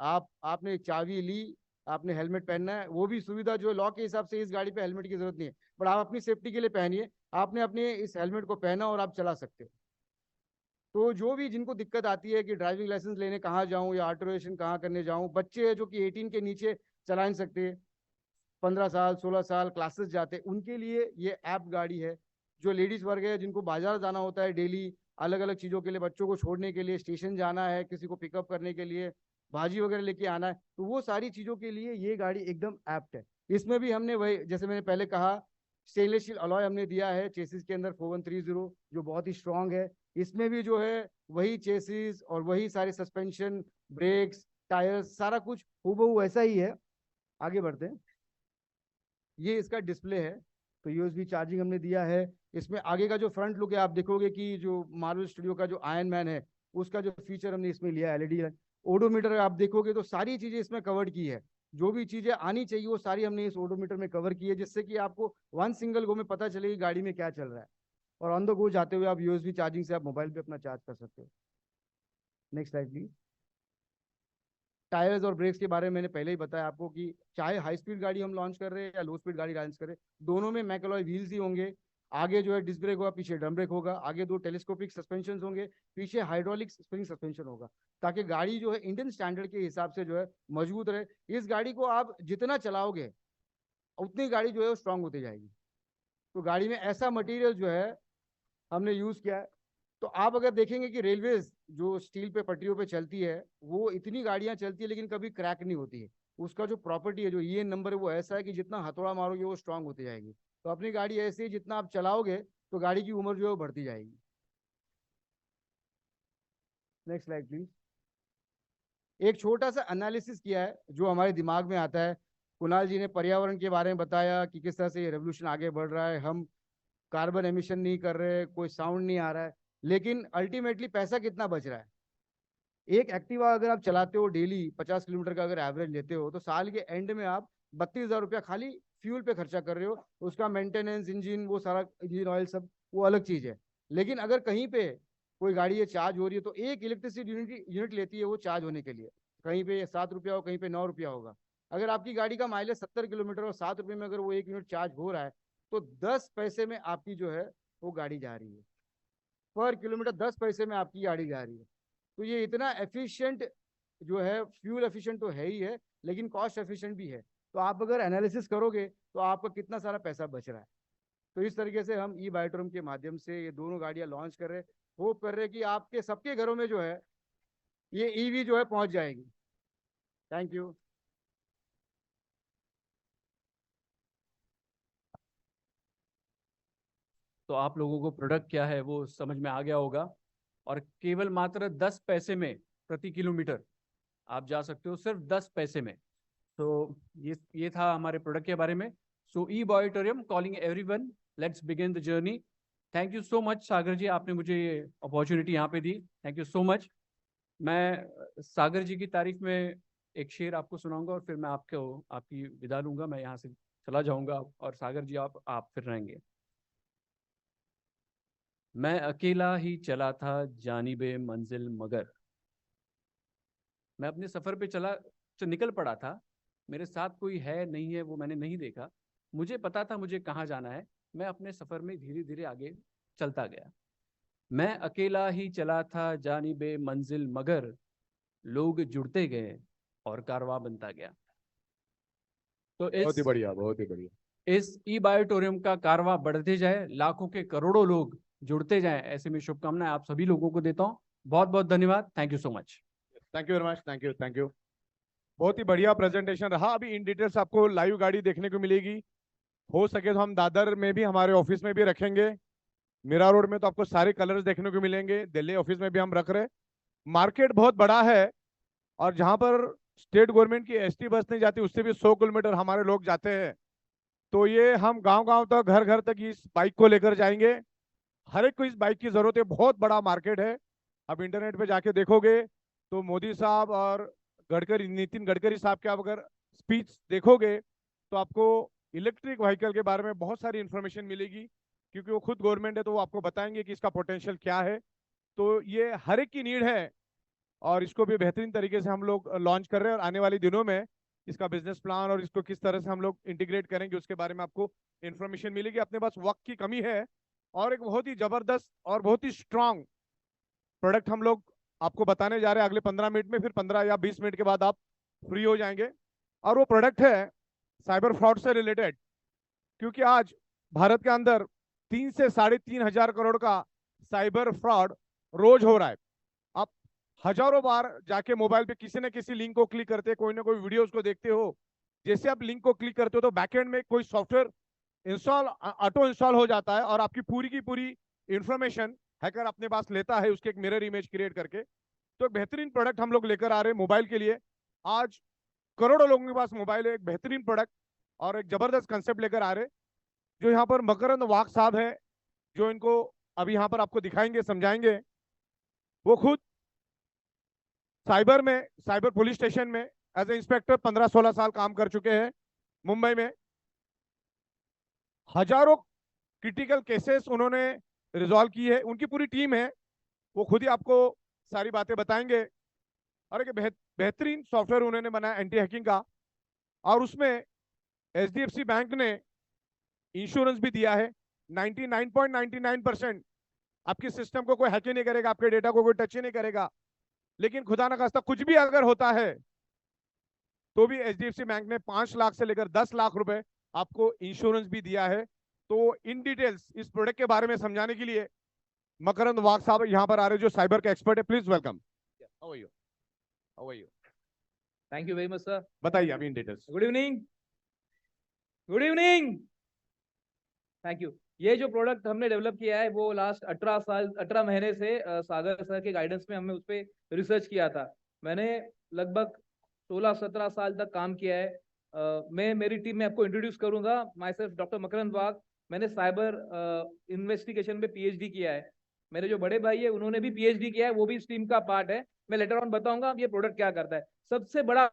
आपने एक चाबी ली, आपने हेलमेट पहनना है, वो भी सुविधा जो लॉ के हिसाब से इस गाड़ी पे हेलमेट की जरूरत नहीं है, बट आप अपनी सेफ्टी के लिए पहनिए। आपने अपने इस हेलमेट को पहना और आप चला सकते हो। तो जो भी जिनको दिक्कत आती है कि ड्राइविंग लाइसेंस लेने कहाँ जाऊं या ऑटोरेशन कहाँ करने जाऊं, बच्चे हैं जो कि 18 के नीचे चला नहीं सकते, 15 साल 16 साल क्लासेस जाते, उनके लिए ये ऐप गाड़ी है। जो लेडीज वर्ग है जिनको बाजार जाना होता है डेली, अलग अलग चीज़ों के लिए, बच्चों को छोड़ने के लिए, स्टेशन जाना है, किसी को पिकअप करने के लिए, भाजी वगैरह लेके आना है, तो वो सारी चीज़ों के लिए ये गाड़ी एकदम ऐप्ट है। इसमें भी हमने वही, जैसे मैंने पहले कहा, स्टेनलेस स्टील अलॉय हमने दिया है चेसिस के अंदर 4130, जो बहुत ही स्ट्रांग है। इसमें भी जो है वही चेसिस और वही सारे सस्पेंशन, ब्रेक्स, टायर्स, सारा कुछ हूबहू वैसा ही है। आगे बढ़ते हैं। ये इसका डिस्प्ले है, तो यूएसबी चार्जिंग हमने दिया है। इसमें आगे का जो फ्रंट लुक है आप देखोगे कि जो मार्वल स्टूडियो का जो आयरन मैन है उसका जो फीचर हमने इसमें लिया है, एलईडी ओडोमीटर आप देखोगे तो सारी चीजें इसमें कवर्ड की है। जो भी चीजें आनी चाहिए वो सारी हमने इस ओडोमीटर में कवर की है, जिससे कि आपको वन सिंगल गो में पता चले कि गाड़ी में क्या चल रहा है। और ऑन द गो जाते हुए आप यूएसबी चार्जिंग से आप मोबाइल पे अपना चार्ज कर सकते हो। Next slide please. टायर्स और ब्रेक्स के बारे में मैंने पहले ही बताया आपको कि चाहे हाई स्पीड गाड़ी हम लॉन्च कर रहे हैं या लो स्पीड गाड़ी लॉन्च कर रहे हैं, दोनों में मैकेलॉय व्हील्स ही होंगे। आगे जो है डिस्क ब्रेक होगा, पीछे ड्रम ब्रेक होगा, आगे 2 टेलीस्कोपिक सस्पेंशन होंगे, पीछे हाइड्रोलिक स्प्रिंग सस्पेंशन होगा, ताकि गाड़ी जो है इंडियन स्टैंडर्ड के हिसाब से जो है मजबूत रहे। इस गाड़ी को आप जितना चलाओगे उतनी गाड़ी जो है वो स्ट्रांग होती जाएगी। तो गाड़ी में ऐसा मटेरियल जो है हमने यूज किया है। तो आप अगर देखेंगे कि रेलवेज जो स्टील पे पटरियों पे चलती है वो इतनी गाड़ियां चलती है लेकिन कभी क्रैक नहीं होती है। उसका जो प्रॉपर्टी है, जो ईएन नंबर है, वो ऐसा है कि जितना हथौड़ा मारोगे वो स्ट्रांग होती जाएगी। तो अपनी गाड़ी ऐसी है, जितना आप चलाओगे तो गाड़ी की उम्र जो है वो बढ़ती जाएगी। Next slide please. एक छोटा सा एनालिसिस किया है जो हमारे दिमाग में आता है। कुणाल जी ने पर्यावरण के बारे में बताया कि किस तरह से ये रेवोल्यूशन आगे बढ़ रहा है, हम कार्बन एमिशन नहीं कर रहे, कोई साउंड नहीं आ रहा है, लेकिन अल्टीमेटली पैसा कितना बच रहा है। एक एक्टिवा अगर आप चलाते हो डेली 50 किलोमीटर का अगर एवरेज लेते हो तो साल के एंड में आप 32,000 रुपया खाली फ्यूल पे खर्चा कर रहे हो। उसका मेंटेनेंस, इंजन, वो सारा इंजन ऑयल सब वो अलग चीज है। लेकिन अगर कहीं पे कोई गाड़ी ये चार्ज हो रही है तो एक इलेक्ट्रिसिटी यूनिट लेती है वो चार्ज होने के लिए, कहीं पे 7 रुपया हो, कहीं पे 9 रुपया होगा। अगर आपकी गाड़ी का माइलेज 70 किलोमीटर और 7 रुपये में अगर वो 1 यूनिट चार्ज हो रहा है, तो 10 पैसे में आपकी जो है वो गाड़ी जा रही है, पर किलोमीटर 10 पैसे में आपकी गाड़ी जा रही है। तो ये इतना एफिशिएंट जो है, फ्यूल एफिशिएंट तो है ही है, लेकिन कॉस्ट एफिशिएंट भी है। तो आप अगर एनालिसिस करोगे तो आपका कितना सारा पैसा बच रहा है। तो इस तरीके से हम ई बायोट्रोम के माध्यम से ये दोनों गाड़ियां लॉन्च कर रहे हैं। होप कर रहे हैं कि आपके सबके घरों में जो है ये ईवी जो है पहुंच जाएगी। Thank you. तो आप लोगों को प्रोडक्ट क्या है वो समझ में आ गया होगा, और केवल मात्र 10 पैसे में प्रति किलोमीटर आप जा सकते हो, सिर्फ 10 पैसे में। तो ये था हमारे प्रोडक्ट के बारे में। So E Biotorium calling everyone, let's begin the journey. Thank you so much Sagar ji, आपने मुझे ये अपॉर्चुनिटी यहाँ पे दी, थैंक यू सो मच। मैं सागर जी की तारीफ में एक शेर आपको सुनाऊंगा और फिर मैं आपकी विदा लूंगा, मैं यहाँ से चला जाऊंगा और सागर जी आप फिर रहेंगे। मैं अकेला ही चला था जानिबे मंजिल मगर, मैं अपने सफर पे निकल पड़ा था, मेरे साथ कोई है नहीं है वो मैंने नहीं देखा, मुझे पता था मुझे कहाँ जाना है, मैं अपने सफर में धीरे धीरे आगे चलता गया। मैं अकेला ही चला था जानिबे मंजिल मगर, लोग जुड़ते गए और कारवां बनता गया। तो बहुत ही बढ़िया, बहुत ही बढ़िया। इस ई बायोटोरियम का कारवां बढ़ते जाए, लाखों के करोड़ों लोग जुड़ते जाएं, ऐसे में शुभकामनाएं आप सभी लोगों को देता हूं। बहुत बहुत धन्यवाद, thank you so much. Thank you very much, thank you, thank you. बहुत ही बढ़िया प्रेजेंटेशन रहा। अभी इन डिटेल्स आपको लाइव गाड़ी देखने को मिलेगी। हो सके तो हम दादर में भी, हमारे ऑफिस में भी रखेंगे। मीरा रोड में तो आपको सारे कलर्स देखने को मिलेंगे, दिल्ली ऑफिस में भी हम रख रहे हैं। मार्केट बहुत बड़ा है, और जहां पर स्टेट गवर्नमेंट की एसटी बस नहीं जाती उससे भी 100 किलोमीटर हमारे लोग जाते हैं। तो ये हम गांव गांव तक, घर घर तक इस बाइक को लेकर जाएंगे। हर एक को इस बाइक की जरूरत है, बहुत बड़ा मार्केट है। अब इंटरनेट पे जाके देखोगे तो मोदी साहब और नितिन गडकरी साहब के आप अगर स्पीच देखोगे तो आपको इलेक्ट्रिक व्हीकल के बारे में बहुत सारी इंफॉर्मेशन मिलेगी, क्योंकि वो खुद गवर्नमेंट है, तो वो आपको बताएंगे कि इसका पोटेंशियल क्या है। तो ये हर एक की नीड है, और इसको भी बेहतरीन तरीके से हम लोग लॉन्च कर रहे हैं। और आने वाले दिनों में इसका बिजनेस प्लान और इसको किस तरह से हम लोग इंटीग्रेट करेंगे उसके बारे में आपको इन्फॉर्मेशन मिलेगी। अपने पास वक्त की कमी है, और एक बहुत ही जबरदस्त और बहुत ही स्ट्रांग प्रोडक्ट हम लोग आपको बताने जा रहे हैं अगले 15 मिनट में। फिर 15 या 20 मिनट के बाद आप फ्री हो जाएंगे। और वो प्रोडक्ट है साइबर फ्रॉड से रिलेटेड, क्योंकि आज भारत के अंदर 3 से 3.5 हजार करोड़ का साइबर फ्रॉड रोज हो रहा है। आप हजारों बार जाके मोबाइल पे किसी न किसी लिंक को क्लिक करते, कोई ना कोई वीडियोस को देखते हो। जैसे आप लिंक को क्लिक करते हो तो बैकएंड में कोई सॉफ्टवेयर ऑटो इंस्टॉल हो जाता है, और आपकी पूरी की पूरी इंफॉर्मेशन हैकर अपने पास लेता है, उसके एक मिरर इमेज क्रिएट करके। तो एक बेहतरीन प्रोडक्ट हम लोग लेकर आ रहे हैं मोबाइल के लिए। आज करोड़ों लोगों के पास मोबाइल है, एक बेहतरीन प्रोडक्ट और एक जबरदस्त कंसेप्ट लेकर आ रहे हैं, जो यहाँ पर मकरंद वाघ साहब है, जो इनको अभी यहाँ पर आपको दिखाएंगे, समझाएंगे। वो खुद साइबर पुलिस स्टेशन में एज ए इंस्पेक्टर 15-16 साल काम कर चुके हैं मुंबई में। हजारों क्रिटिकल केसेस उन्होंने रिजॉल्व की है, उनकी पूरी टीम है, वो खुद ही आपको सारी बातें बताएंगे। और एक बेहतरीन सॉफ्टवेयर उन्होंने बनाया एंटी हैकिंग का, और उसमें एचडीएफसी बैंक ने इंश्योरेंस भी दिया है। 99.99% आपके सिस्टम को कोई हैक ही नहीं करेगा, आपके डेटा को कोई टच ही नहीं करेगा। लेकिन खुदा ना खास्ता कुछ भी अगर होता है तो भी एचडीएफसी बैंक ने 5 लाख से लेकर 10 लाख रुपए आपको इंश्योरेंस भी दिया है। तो इन डिटेल्स इस प्रोडक्ट के बारे में समझाने के लिए मकरंद वाघ साहब यहाँ पर आ रहे, जो साइबर के एक्सपर्ट है। Please welcome. How are you? Thank you very much sir. बताइए अभी in details. Good evening, good evening, thank you. ये जो प्रोडक्ट हमने डेवलप किया है वो लास्ट 18 महीने से सागर सर के गाइडेंस में हमने उस पर रिसर्च किया था। मैंने लगभग 16-17 साल तक काम किया है। मैं मेरी टीम में आपको इंट्रोड्यूस करूंगा। माई सेल्फ डॉक्टर मकरंद वाघ। मैंने साइबर इन्वेस्टिगेशन में पीएचडी किया है। मेरे जो बड़े भाई है उन्होंने भी पीएचडी किया है, वो भी इस टीम का पार्ट है। मैं लेटर ऑन बताऊंगा ये प्रोडक्ट क्या करता है। सबसे बड़ा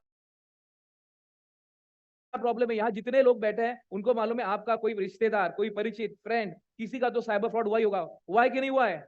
प्रॉब्लम है, यहाँ जितने लोग बैठे हैं उनको मालूम है आपका कोई रिश्तेदार, कोई परिचित, फ्रेंड, किसी का तो साइबर फ्रॉड हुआ ही होगा। हुआ है कि नहीं हुआ है?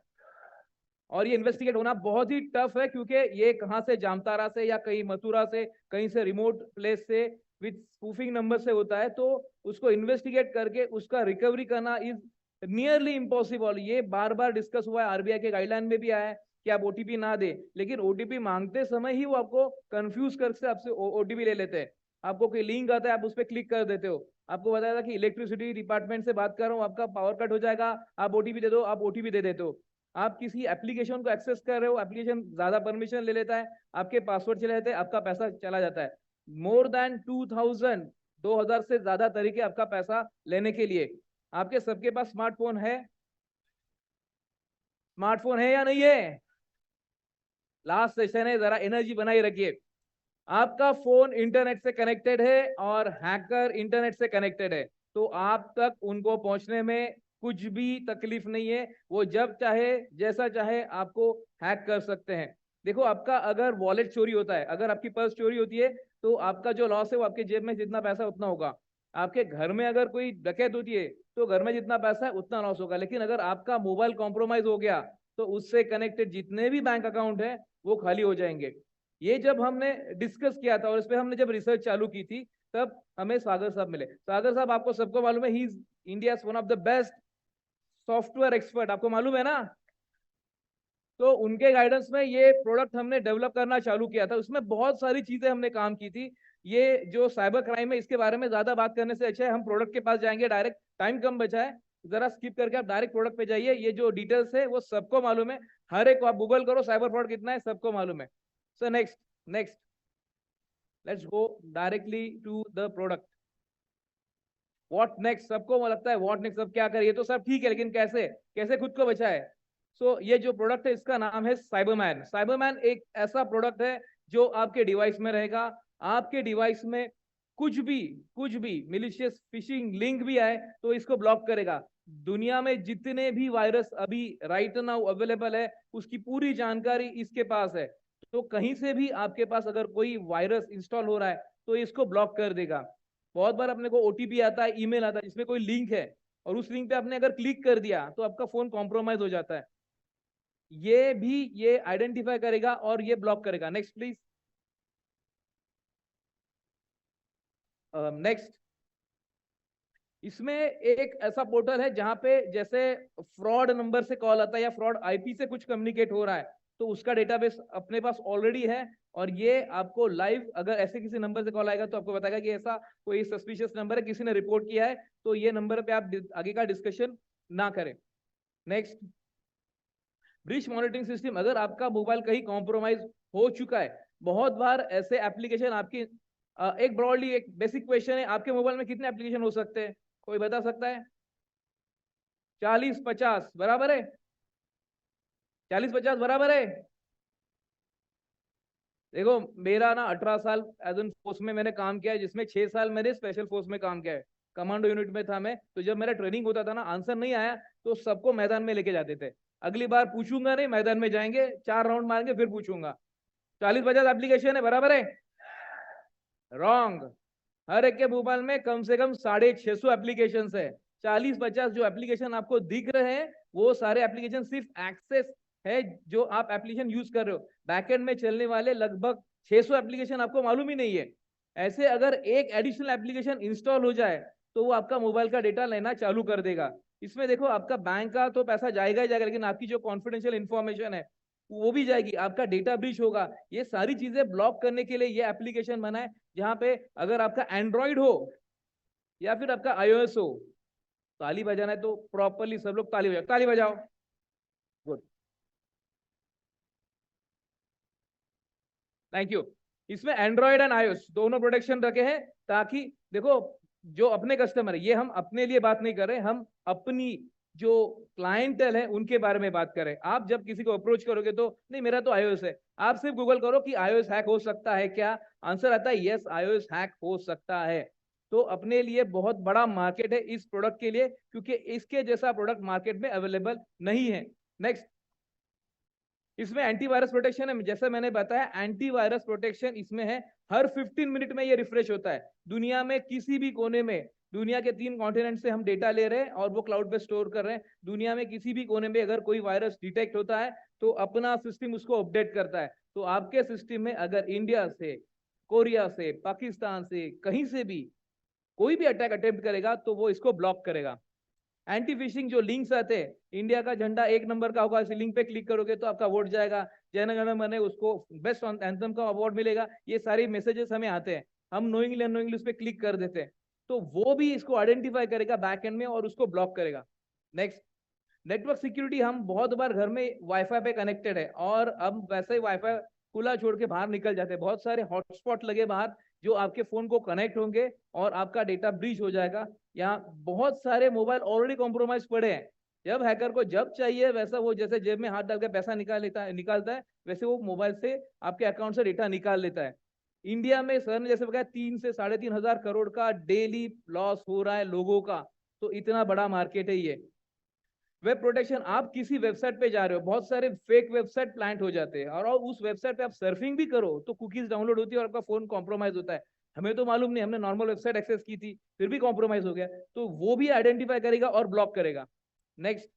और ये इन्वेस्टिगेट होना बहुत ही टफ है, क्योंकि ये कहां से, जामतारा से या कहीं मथुरा से, कहीं से रिमोट प्लेस से विथ स्पूफिंग नंबर से होता है, तो उसको इन्वेस्टिगेट करके उसका रिकवरी करना इज नियरली इम्पॉसिबल। ये बार बार डिस्कस हुआ है, आरबीआई के गाइडलाइन में भी आया है कि आप ओटीपी ना दे, लेकिन ओटीपी मांगते समय ही वो आपको कंफ्यूज करके आपसे ओटीपी ले लेते हैं। आपको कोई लिंक आता है, आप उस पर क्लिक कर देते हो, आपको बताया था कि इलेक्ट्रिसिटी डिपार्टमेंट से बात कर रहा हूँ, आपका पावर कट हो जाएगा, आप ओटीपी दे दो, आप ओटीपी दे देते हो। आप किसी एप्लीकेशन को एक्सेस कर रहे हो, एप्लीकेशन ज्यादा परमिशन ले लेता है, आपके पासवर्ड चले जाते हैं, आपका पैसा चला जाता है। मोर देन 2000 से ज्यादा तरीके आपका पैसा लेने के लिए। आपके सबके पास स्मार्टफोन है? स्मार्टफोन है या नहीं है? लास्ट सेशन है, जरा एनर्जी बनाई रखिए। आपका फोन इंटरनेट से कनेक्टेड है और हैकर इंटरनेट से कनेक्टेड है, तो आप तक उनको पहुंचने में कुछ भी तकलीफ नहीं है। वो जब चाहे जैसा चाहे आपको हैक कर सकते हैं। देखो, आपका अगर वॉलेट चोरी होता है, अगर आपकी पर्स चोरी होती है, तो आपका जो लॉस है वो आपके जेब में जितना पैसा उतना होगा। आपके घर में अगर कोई डकैत होती है, तो घर में जितना पैसा है उतना लॉस होगा। लेकिन अगर आपका मोबाइल कॉम्प्रोमाइज हो गया, तो उससे कनेक्टेड जितने भी बैंक अकाउंट है वो खाली हो जाएंगे। ये जब हमने डिस्कस किया था और इस पे हमने जब रिसर्च चालू की थी, तब हमें सागर साहब मिले। सागर साहब आपको सबको मालूम है, he is India one of the best software expert, आपको मालूम है ना। तो उनके गाइडेंस में ये प्रोडक्ट हमने डेवलप करना चालू किया था। उसमें बहुत सारी चीजें हमने काम की थी। ये जो साइबर क्राइम है, इसके बारे में ज्यादा बात करने से अच्छा है हम प्रोडक्ट के पास जाएंगे डायरेक्ट, टाइम कम बचा है, जरा स्किप करके आप डायरेक्ट प्रोडक्ट पे जाइए। ये जो डिटेल्स है वो सबको मालूम है, हर एक को आप गूगल करो, साइबर फ्रॉड कितना है सबको मालूम है। So next let's go directly to the product. What next, सबको लगता है व्हाट नेक्स्ट, अब क्या करिए, तो सब ठीक है, लेकिन कैसे कैसे खुद को बचाए। सो ये जो प्रोडक्ट है इसका नाम है साइबरमैन। साइबरमैन एक ऐसा प्रोडक्ट है जो आपके डिवाइस में रहेगा। आपके डिवाइस में कुछ भी मिलिशियस फिशिंग लिंक भी आए तो इसको ब्लॉक करेगा। दुनिया में जितने भी वायरस अभी राइट नाउ अवेलेबल है, उसकी पूरी जानकारी इसके पास है। तो कहीं से भी आपके पास अगर कोई वायरस इंस्टॉल हो रहा है तो इसको ब्लॉक कर देगा। बहुत बार अपने को ओटीपी आता है, ईमेल आता है जिसमें कोई लिंक है, और उस लिंक पे आपने अगर क्लिक कर दिया तो आपका फोन कॉम्प्रोमाइज हो जाता है। ये भी ये आइडेंटिफाई करेगा और ये ब्लॉक करेगा। Next please. नेक्स्ट, इसमें एक ऐसा पोर्टल है जहां पे जैसे फ्रॉड नंबर से कॉल आता है या फ्रॉड आईपी से कुछ कम्युनिकेट हो रहा है, तो उसका डेटाबेस अपने पास ऑलरेडी है। और ये आपको लाइव अगर ऐसे किसी नंबर से कॉल आएगा तो आपको बताएगा कि ऐसा कोई सस्पिशियस नंबर है, किसी ने रिपोर्ट किया है, तो ये नंबर पे आप आगे का डिस्कशन ना करें। Next, breach monitoring system. अगर आपका मोबाइल कहीं कॉम्प्रोमाइज हो चुका है, बहुत बार ऐसे एप्लीकेशन आपकी एक ब्रॉडली एक बेसिक क्वेश्चन है, आपके मोबाइल में कितने एप्लीकेशन हो सकते हैं, कोई बता सकता है? 40-50 बराबर है? 40-50 बराबर है? देखो, मेरा ना 18 साल एज एन फोर्स में मैंने काम किया है, जिसमें 6 साल मैंने स्पेशल फोर्स में काम किया है, कमांडो यूनिट में था मैं। तो जब मेरा ट्रेनिंग होता था ना, आंसर नहीं आया तो सबको मैदान में लेके जाते थे। अगली बार पूछूंगा नहीं, मैदान में जाएंगे, 4 राउंड मारेंगे फिर पूछूंगा। 40-50 एप्लीकेशन है, बराबर है? रॉन्ग। हर एक के मोबाइल में कम से कम 650 एप्लीकेशन है। 40-50 जो एप्लीकेशन आपको दिख रहे हैं वो सारे एप्लीकेशन सिर्फ एक्सेस है जो आप एप्लीकेशन यूज कर रहे हो। बैकएंड में चलने वाले लगभग 600 एप्लीकेशन आपको मालूम ही नहीं है। ऐसे अगर एक एडिशनल एप्लीकेशन इंस्टॉल हो जाए तो वो आपका मोबाइल का डेटा लेना चालू कर देगा। इसमें देखो, आपका बैंक का तो पैसा जाएगा ही जाएगा, लेकिन आपकी जो कॉन्फिडेंशियल इंफॉर्मेशन है वो भी जाएगी, आपका डेटा ब्रीच होगा। ये सारी चीजें ब्लॉक करने के लिए ये एप्लीकेशन बना है, जहां पे अगर आपका एंड्रॉइड हो या फिर आपका iOS हो, ताली बजाना है तो प्रॉपरली सब लोग ताली बजाओ, ताली बजाओ। Good, thank you. इसमें एंड्रॉइड एंड iOS दोनों प्रोटेक्शन रखे हैं, ताकि देखो जो अपने कस्टमर है, ये हम अपने लिए बात नहीं कर रहे, हम अपनी जो क्लाइंटल है उनके बारे में बात करें। आप जब किसी को अप्रोच करोगे तो नहीं मेरा तो iOS है, आप सिर्फ गूगल करो कि iOS हैक हो सकता है क्या, आंसर आता है यस iOS हैक हो सकता है। तो अपने लिए बहुत बड़ा मार्केट है इस प्रोडक्ट के लिए, क्योंकि इसके जैसा प्रोडक्ट मार्केट में अवेलेबल नहीं है। नेक्स्ट, इसमें एंटीवायरस प्रोटेक्शन है, जैसे मैंने बताया एंटीवायरस प्रोटेक्शन इसमें है। हर 15 मिनट में ये रिफ्रेश होता है। दुनिया में किसी भी कोने में, दुनिया के 3 कॉन्टिनेंट से हम डेटा ले रहे हैं और वो क्लाउड पे स्टोर कर रहे हैं। दुनिया में किसी भी कोने में अगर कोई वायरस डिटेक्ट होता है तो अपना सिस्टम उसको अपडेट करता है। तो आपके सिस्टम में अगर इंडिया से कोरिया से, पाकिस्तान से, कहीं से भी कोई भी अटैक अटेम्प्ट करेगा तो वो इसको ब्लॉक करेगा। एंटी फिशिंग जो लिंक्स आते हैं, इंडिया का झंडा 1 नंबर का होगा, इस लिंक पे क्लिक करोगे तो आपका वोट जाएगा, जन गण मन उसको बेस्ट एंथम का अवार्ड मिलेगा, ये सारे मैसेजेस हमें आते हैं, हम नोइंगली अननोइंगली उस पर क्लिक कर देते हैं, तो वो भी इसको आइडेंटिफाई करेगा बैक एंड में और उसको ब्लॉक करेगा। नेक्स्ट, नेटवर्क सिक्योरिटी, हम बहुत बार घर में वाईफाई पे कनेक्टेड है और अब वैसे ही वाईफाई खुला छोड़ के बाहर निकल जाते हैं, बहुत सारे हॉटस्पॉट लगे बाहर जो आपके फोन को कनेक्ट होंगे और आपका डेटा ब्रीच हो जाएगा। यहाँ बहुत सारे मोबाइल ऑलरेडी कॉम्प्रोमाइज पड़े हैं, जब हैकर को जब चाहिए वैसा वो जैसे जेब में हाथ डाल के पैसा निकालता है वैसे वो मोबाइल से आपके अकाउंट से डेटा निकाल लेता है। इंडिया में सर ने जैसे बताया 3 से 3.5 हजार करोड़ का डेली लॉस हो रहा है लोगों का, तो इतना बड़ा मार्केट है ये। वेब प्रोटेक्शन, आप किसी वेबसाइट पे जा रहे हो, बहुत सारे फेक वेबसाइट प्लांट हो जाते हैं और उस वेबसाइट पे आप सर्फिंग भी करो तो कुकीज डाउनलोड होती है और आपका फोन कॉम्प्रोमाइज होता है। हमें तो मालूम नहीं, हमने नॉर्मल वेबसाइट एक्सेस की थी फिर भी कॉम्प्रोमाइज हो गया, तो वो भी आइडेंटिफाई करेगा और ब्लॉक करेगा। नेक्स्ट,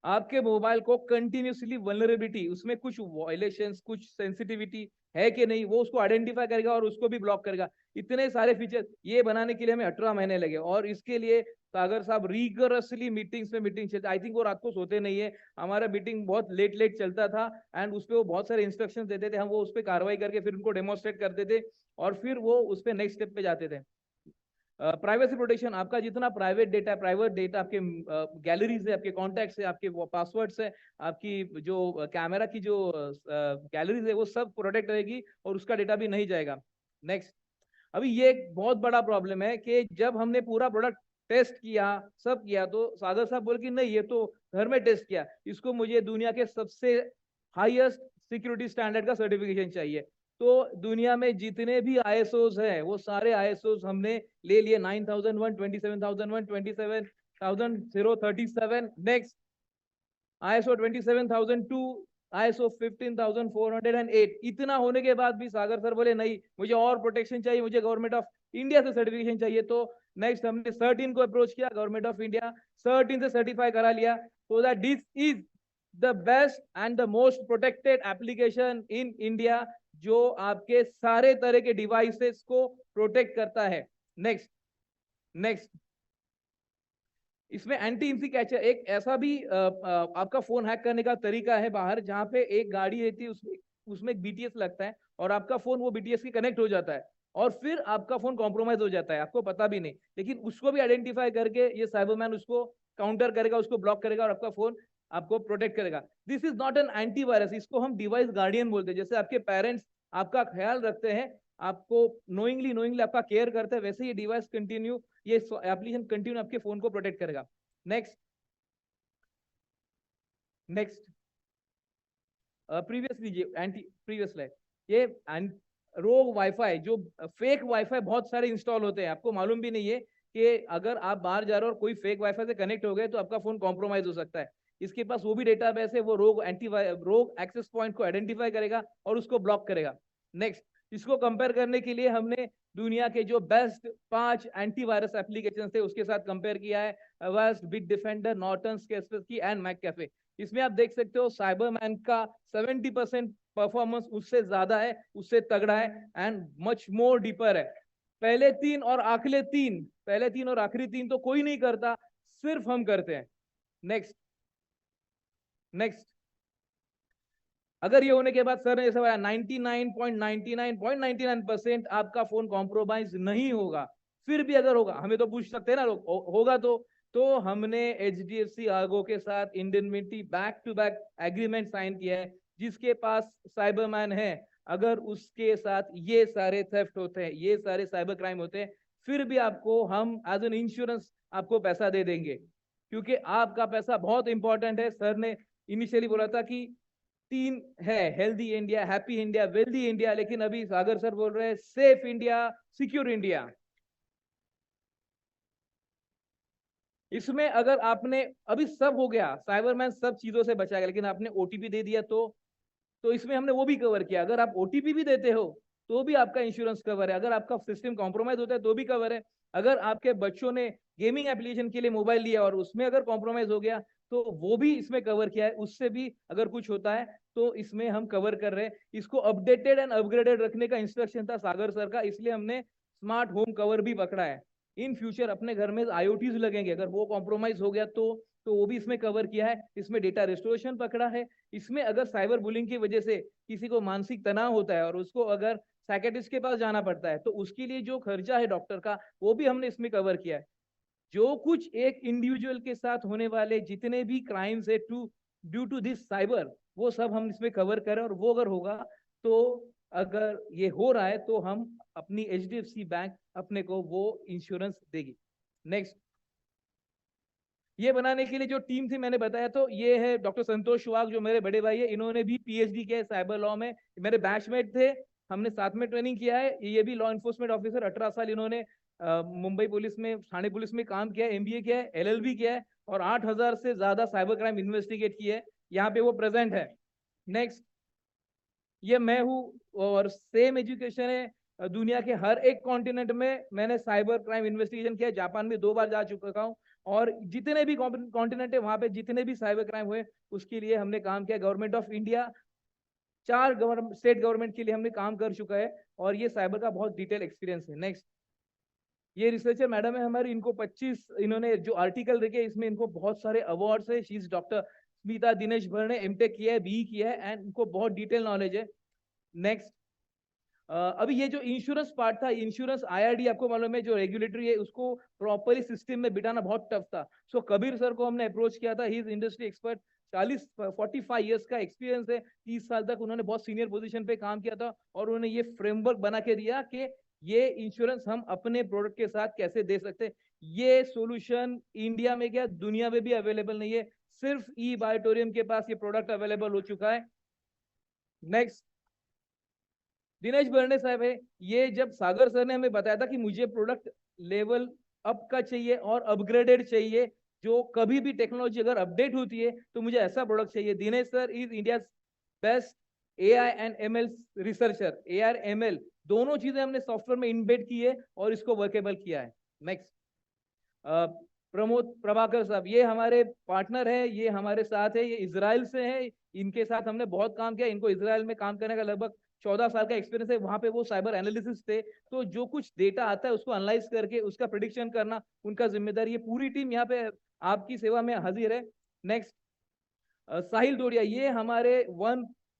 आपके मोबाइल को कंटिन्यूसली वल्नरेबिलिटी, उसमें कुछ वायलेशंस, कुछ सेंसिटिविटी है कि नहीं, वो उसको आइडेंटिफाई करेगा और उसको भी ब्लॉक करेगा। इतने सारे फीचर ये बनाने के लिए हमें 18 महीने लगे और इसके लिए सागर साहब रिगरसली मीटिंग्स में मीटिंग चलते, आई थिंक वो रात को सोते नहीं है, हमारा मीटिंग बहुत लेट चलता था एंड उस पर वो बहुत सारे इंस्ट्रक्शंस देते थे, हम वो उस पर कार्रवाई करके फिर उनको डेमोन्स्ट्रेट करते थे और फिर वो उस पर नेक्स्ट स्टेप पे जाते थे। प्राइवेसी प्रोटेक्शन, आपका जितना प्राइवेट डेटा है, प्राइवेट डेटा आपके गैलरीज है, आपके कॉन्टैक्ट्स है, आपके पासवर्ड्स है, आपकी जो कैमरा की जो गैलरीज है वो सब प्रोटेक्ट रहेगी और उसका डेटा भी नहीं जाएगा। नेक्स्ट, अभी ये एक बहुत बड़ा प्रॉब्लम है कि जब हमने पूरा प्रोडक्ट टेस्ट किया, सब किया, तो सागर साहब बोले कि नहीं ये तो घर में टेस्ट किया, इसको मुझे दुनिया के सबसे हाईएस्ट सिक्योरिटी स्टैंडर्ड का सर्टिफिकेशन चाहिए। तो दुनिया में जितने भी ISOs हैं वो सारे ISOs हमने ले लिए, 9001, 27001, 27037, नेक्स्ट ISO 27002, ISO 15408। इतना होने के बाद भी सागर सर बोले नहीं मुझे और प्रोटेक्शन चाहिए, मुझे गवर्नमेंट ऑफ इंडिया से सर्टिफिकेशन चाहिए। तो नेक्स्ट हमने 13 को अप्रोच किया, गवर्नमेंट ऑफ इंडिया 13 से सर्टिफाई करा लिया, so that this is the best and the most protected application in India जो आपके सारे तरह के डिवाइसेस को प्रोटेक्ट करता है। नेक्स्ट, इसमें एंटी इंसी कैचर, एक ऐसा भी आपका फोन हैक करने का तरीका है बाहर, जहां पे एक गाड़ी रहती है, उसमें एक BTS लगता है और आपका फोन वो BTS की कनेक्ट हो जाता है और फिर आपका फोन कॉम्प्रोमाइज हो जाता है, आपको पता भी नहीं, लेकिन उसको भी आइडेंटिफाई करके ये साइबरमैन उसको काउंटर करेगा, उसको ब्लॉक करेगा और आपका फोन आपको प्रोटेक्ट करेगा। This is not an antivirus, इसको हम डिवाइस गार्डियन बोलते हैं। जैसे आपके पेरेंट्स आपका ख्याल रखते हैं, आपको नोइंगली आपका केयर करते हैं, वैसे ये डिवाइस कंटिन्यू, ये एप्लीकेशन कंटिन्यू आपके फोन को प्रोटेक्ट करेगा। नेक्स्ट, प्रीवियस लीजिए, प्रीवियस स्लाइड, ये रोग वाईफाई, जो फेक वाईफाई बहुत सारे इंस्टॉल होते हैं, आपको मालूम भी नहीं है कि अगर आप बाहर जा रहे हो और कोई फेक वाईफाई से कनेक्ट हो गए तो आपका फोन कॉम्प्रोमाइज हो सकता है। इसके पास वो भी डेटाबेस है, वो रोग एक्सेस पॉइंट को आइडेंटिफाई करेगा और उसको ब्लॉक करेगा। नेक्स्ट, इसको कंपेयर करने के लिए हमने दुनिया के जो बेस्ट 5 एंटीवायरस एप्लीकेशन थे उसके साथ कंपेयर किया है, Avast, बिग डिफेंडर, नॉर्टन, कैस्पेrsky एंड मैककेफे। इसमें आप देख सकते हो साइबरमैन का 70% परफॉर्मेंस उससे ज्यादा है, उससे तगड़ा है एंड मच मोर डीपर है। पहले तीन और आखिरी तीन तो कोई नहीं करता, सिर्फ हम करते हैं। नेक्स्ट, अगर ये होने के बाद सर ने ऐसा बताया 99.99% आपका फोन कॉम्प्रोमाइज नहीं होगा, फिर भी अगर होगा, हमें तो पूछ सकते हैं ना लोग, होगा तो हमने HDFC आर्गो के साथ indemnity back to back agreement sign किया है, जिसके पास साइबरमैन है, अगर उसके साथ ये सारे थेफ्ट होते हैं, ये सारे साइबर क्राइम होते हैं, फिर भी आपको हम एज एन इंश्योरेंस आपको पैसा दे देंगे, क्योंकि आपका पैसा बहुत इंपॉर्टेंट है। सर ने इनिशियली बोला था कि 3 है, healthy India, happy India, wealthy India, लेकिन अभी सागर सर बोल रहे हैं सेफ इंडिया, सिक्योर इंडिया। इसमें अगर आपने, अभी सब हो गया, साइबरमैन सब चीजों से बचाएगा, लेकिन आपने OTP दे दिया तो इसमें हमने वो भी कवर किया। अगर आप OTP भी देते हो तो भी आपका इंश्योरेंस कवर है, अगर आपका सिस्टम कॉम्प्रोमाइज होता है तो भी कवर है, अगर आपके बच्चों ने गेमिंग एप्लीकेशन के लिए मोबाइल लिया और उसमें अगर कॉम्प्रोमाइज हो गया तो वो भी इसमें कवर किया है, उससे भी अगर कुछ होता है तो इसमें हम कवर कर रहे हैं। इसको अपडेटेड एंड अपग्रेडेड रखने का इंस्ट्रक्शन था सागर सर का, इसलिए हमने स्मार्ट होम कवर भी पकड़ा है। इन फ्यूचर अपने घर में IoTs लगेंगे, अगर वो कॉम्प्रोमाइज हो गया तो वो भी इसमें कवर किया है। इसमें डेटा रेस्टोरेशन पकड़ा है। इसमें अगर साइबर बुलिंग की वजह से किसी को मानसिक तनाव होता है और उसको अगर साइकेट्रिस्ट के पास जाना पड़ता है, तो उसके लिए जो खर्चा है डॉक्टर का, वो भी हमने इसमें कवर किया है। जो कुछ एक इंडिविजुअल के साथ होने वाले जितने भी क्राइम्स है ड्यू टू दिस साइबर, वो सब हम इसमें कवर करें। और वो अगर होगा तो अगर ये हो रहा है तो हम अपनी HDFC बैंक अपने को वो इंश्योरेंस देगी। नेक्स्ट, ये बनाने के लिए जो टीम थी मैंने बताया, तो ये है डॉक्टर संतोष सुहाग जो मेरे बड़े भाई है, इन्होंने भी PhD किया है साइबर लॉ में, मेरे बैचमेट थे, हमने साथ में ट्रेनिंग किया है। ये भी लॉ इन्फोर्समेंट ऑफिसर, 18 साल इन्होंने मुंबई पुलिस में, थाने पुलिस में काम किया है, MBA किया है, LLB किया है, और 8000 से ज्यादा साइबर क्राइम इन्वेस्टिगेट किए है। यहाँ पे वो प्रेजेंट है। नेक्स्ट, ये मैं हूँ, और सेम एजुकेशन है दुनिया के हर एक कॉन्टिनेंट में। मैंने साइबर क्राइम इन्वेस्टिगेशन किया, जापान में 2 बार जा चुका हूँ, और जितने भी कॉन्टिनेंट है वहां पे जितने भी साइबर क्राइम हुए उसके लिए हमने काम किया। Government of India, 4 state government के लिए हमने काम कर चुका है, और ये साइबर का बहुत डिटेल एक्सपीरियंस है। नेक्स्ट, ये रिसर्चर मैडम है हमारी, इनको 25 इन्होंने जो आर्टिकल लिखे इसमें इनको बहुत सारे अवार्ड्स है। She is doctor Smita Dinesh भर ने MTech किया है, BE किया है, एंड इनको बहुत डिटेल नॉलेज है। नेक्स्ट, अभी ये जो इंश्योरेंस पार्ट था, इंश्योरेंस IRD आपको मालूम है जो रेगुलेटरी है, उसको प्रॉपरली सिस्टम में बिठाना बहुत टफ था। सो कबीर सर को हमने अप्रोच किया था, he is industry expert, 45 years का एक्सपीरियंस है, 30 साल तक उन्होंने बहुत सीनियर पोजीशन पे काम किया था, और उन्होंने ये फ्रेमवर्क बना के दिया कि ये इंश्योरेंस हम अपने प्रोडक्ट के साथ कैसे दे सकते हैं। ये सोल्यूशन इंडिया में क्या दुनिया में भी अवेलेबल नहीं है, सिर्फ eBiotorium के पास ये प्रोडक्ट अवेलेबल हो चुका है। नेक्स्ट, दिनेश बर्णे साहब है, ये जब सागर सर ने हमें बताया था कि मुझे प्रोडक्ट लेवल अप का चाहिए और अपग्रेडेड चाहिए, जो कभी भी टेक्नोलॉजी अगर अपडेट होती है तो मुझे ऐसा प्रोडक्ट चाहिए। Dinesh sir is India best AI and ML researcher. AR ML दोनों चीजें हमने सॉफ्टवेयर में इनबेड की है और इसको वर्केबल किया है। नेक्स्ट, प्रमोद प्रभाकर साहब, ये हमारे पार्टनर है, ये हमारे साथ है, ये इजराइल से है, इनके साथ हमने बहुत काम किया। इनको इजराइल में काम करने का लगभग 14 साल का एक्सपीरियंस है, वहां पे वो साइबर एनालिसिस थे, तो जो कुछ डेटा आता है उसको एनालाइज करके उसका प्रेडिक्शन करना उनका जिम्मेदारी। ये पूरी टीम यहाँ पे आपकी सेवा में हाजिर है। नेक्स्ट, साहिल डोडिया, ये हमारे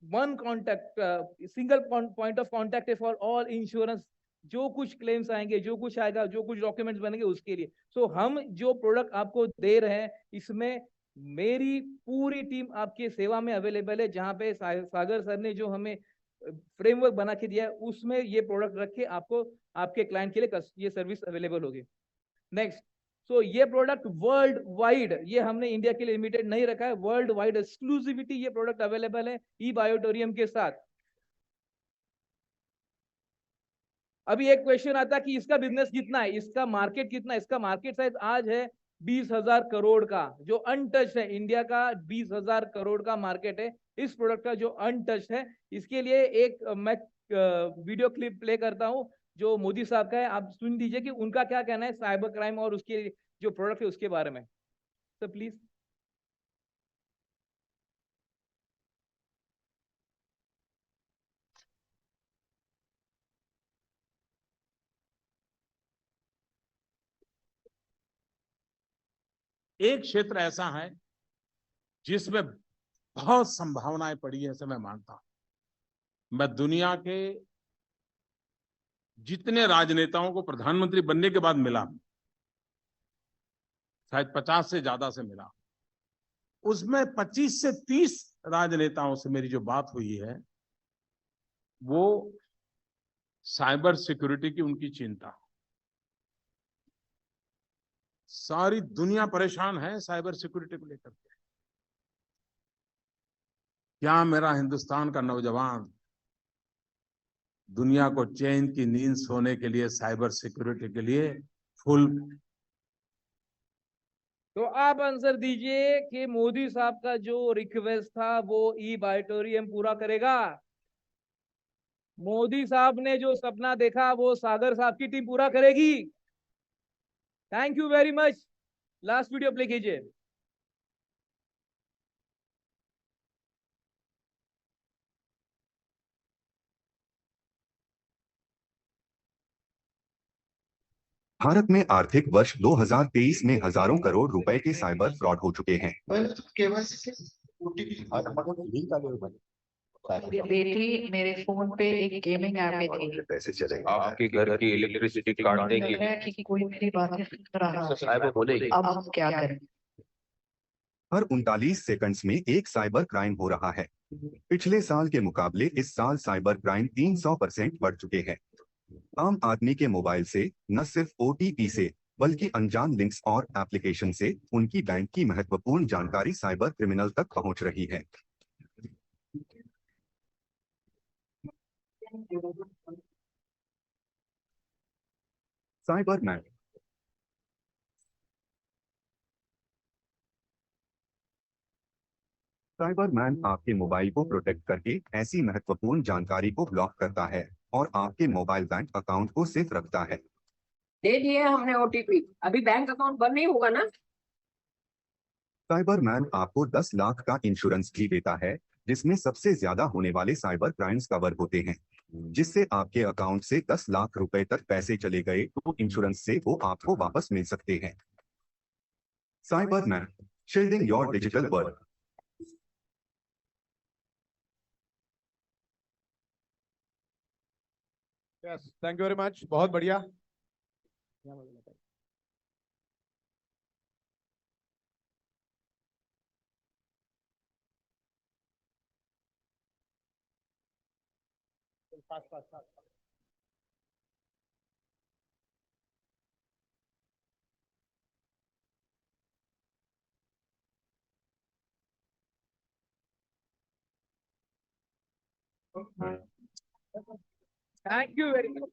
one contact, single point of contact है फॉर ऑल इंश्योरेंस, जो कुछ क्लेम्स आएंगे, जो कुछ आएगा, जो कुछ डॉक्यूमेंट्स बनेंगे उसके लिए। सो हम जो प्रोडक्ट आपको दे रहे हैं इसमें मेरी पूरी टीम आपकी सेवा में अवेलेबल है। जहां पे सागर सर ने जो हमें फ्रेमवर्क बना के दिया है उसमें ये प्रोडक्ट रख के आपको आपके क्लाइंट के लिए ये सर्विस अवेलेबल होगी। नेक्स्ट, सो ये प्रोडक्ट वर्ल्ड वाइड, ये हमने इंडिया के लिए लिमिटेड नहीं रखा है, वर्ल्ड वाइड एक्सक्लूसिविटी ये प्रोडक्ट अवेलेबल है eBiotorium के साथ। अभी एक क्वेश्चन आता है कि इसका बिजनेस कितना है, इसका मार्केट कितना है। इसका मार्केट साइज आज है 20,000 करोड़ का, जो अनटच है। इंडिया का 20,000 करोड़ का मार्केट है इस प्रोडक्ट का जो अनटच है। इसके लिए एक मैं वीडियो क्लिप प्ले करता हूं जो मोदी साहब का है, आप सुन दीजिए कि उनका क्या कहना है साइबर क्राइम और उसके जो प्रोडक्ट है उसके बारे में। तो प्लीज। एक क्षेत्र ऐसा है जिसमें बहुत संभावनाएं पड़ी है, ऐसे मैं मानता हूं। मैं दुनिया के जितने राजनेताओं को प्रधानमंत्री बनने के बाद मिला, शायद 50 से ज्यादा से मिला, उसमें 25 से 30 राजनेताओं से मेरी जो बात हुई है वो साइबर सिक्योरिटी की उनकी चिंता। सारी दुनिया परेशान है साइबर सिक्योरिटी को लेकर के। क्या मेरा हिंदुस्तान का नौजवान दुनिया को चैन की नींद सोने के लिए साइबर सिक्योरिटी के लिए फुल। तो आप आंसर दीजिए कि मोदी साहब का जो रिक्वेस्ट था वो eBiotorium पूरा करेगा। मोदी साहब ने जो सपना देखा वो सागर साहब की टीम पूरा करेगी। Thank you very much. Last video play कीजिए। भारत में आर्थिक वर्ष 2023 में हजारों करोड़ रुपए के साइबर फ्रॉड हो चुके हैं। मेरी बेटी मेरे फोन पे एक गेमिंग ऐप में थी। पैसे चले आपके घर की इलेक्ट्रिसिटी काट लग देगी। रहा है कि कोई मेरी बातें सुन रहा है। साहब बोलेगी। अब हम क्या करें? हर 39 सेकंड्स में एक साइबर क्राइम हो रहा है। पिछले साल के मुकाबले इस साल साइबर क्राइम 300% बढ़ चुके हैं। आम आदमी के मोबाइल से न सिर्फ OTP से बल्कि अनजान लिंक्स और एप्लीकेशन से उनकी बैंक की महत्वपूर्ण जानकारी साइबर क्रिमिनल तक पहुंच रही है। साइबर मैन आपके मोबाइल को प्रोटेक्ट करके ऐसी महत्वपूर्ण जानकारी को ब्लॉक करता है और आपके मोबाइल बैंक अकाउंट को सेफ रखता है। दे दिए हमने OTP, अभी बैंक अकाउंट बंद नहीं होगा ना? साइबर मैन आपको 10 लाख का इंश्योरेंस भी देता है, जिसमें सबसे ज्यादा होने वाले साइबर क्राइम्स कवर होते हैं। जिससे आपके अकाउंट से 10 लाख रुपए तक पैसे चले गए तो इंश्योरेंस से वो आपको वापस मिल सकते हैं। Cyber man, shielding your digital world. Yes, thank you very much, बहुत बढ़िया। Thank you very much.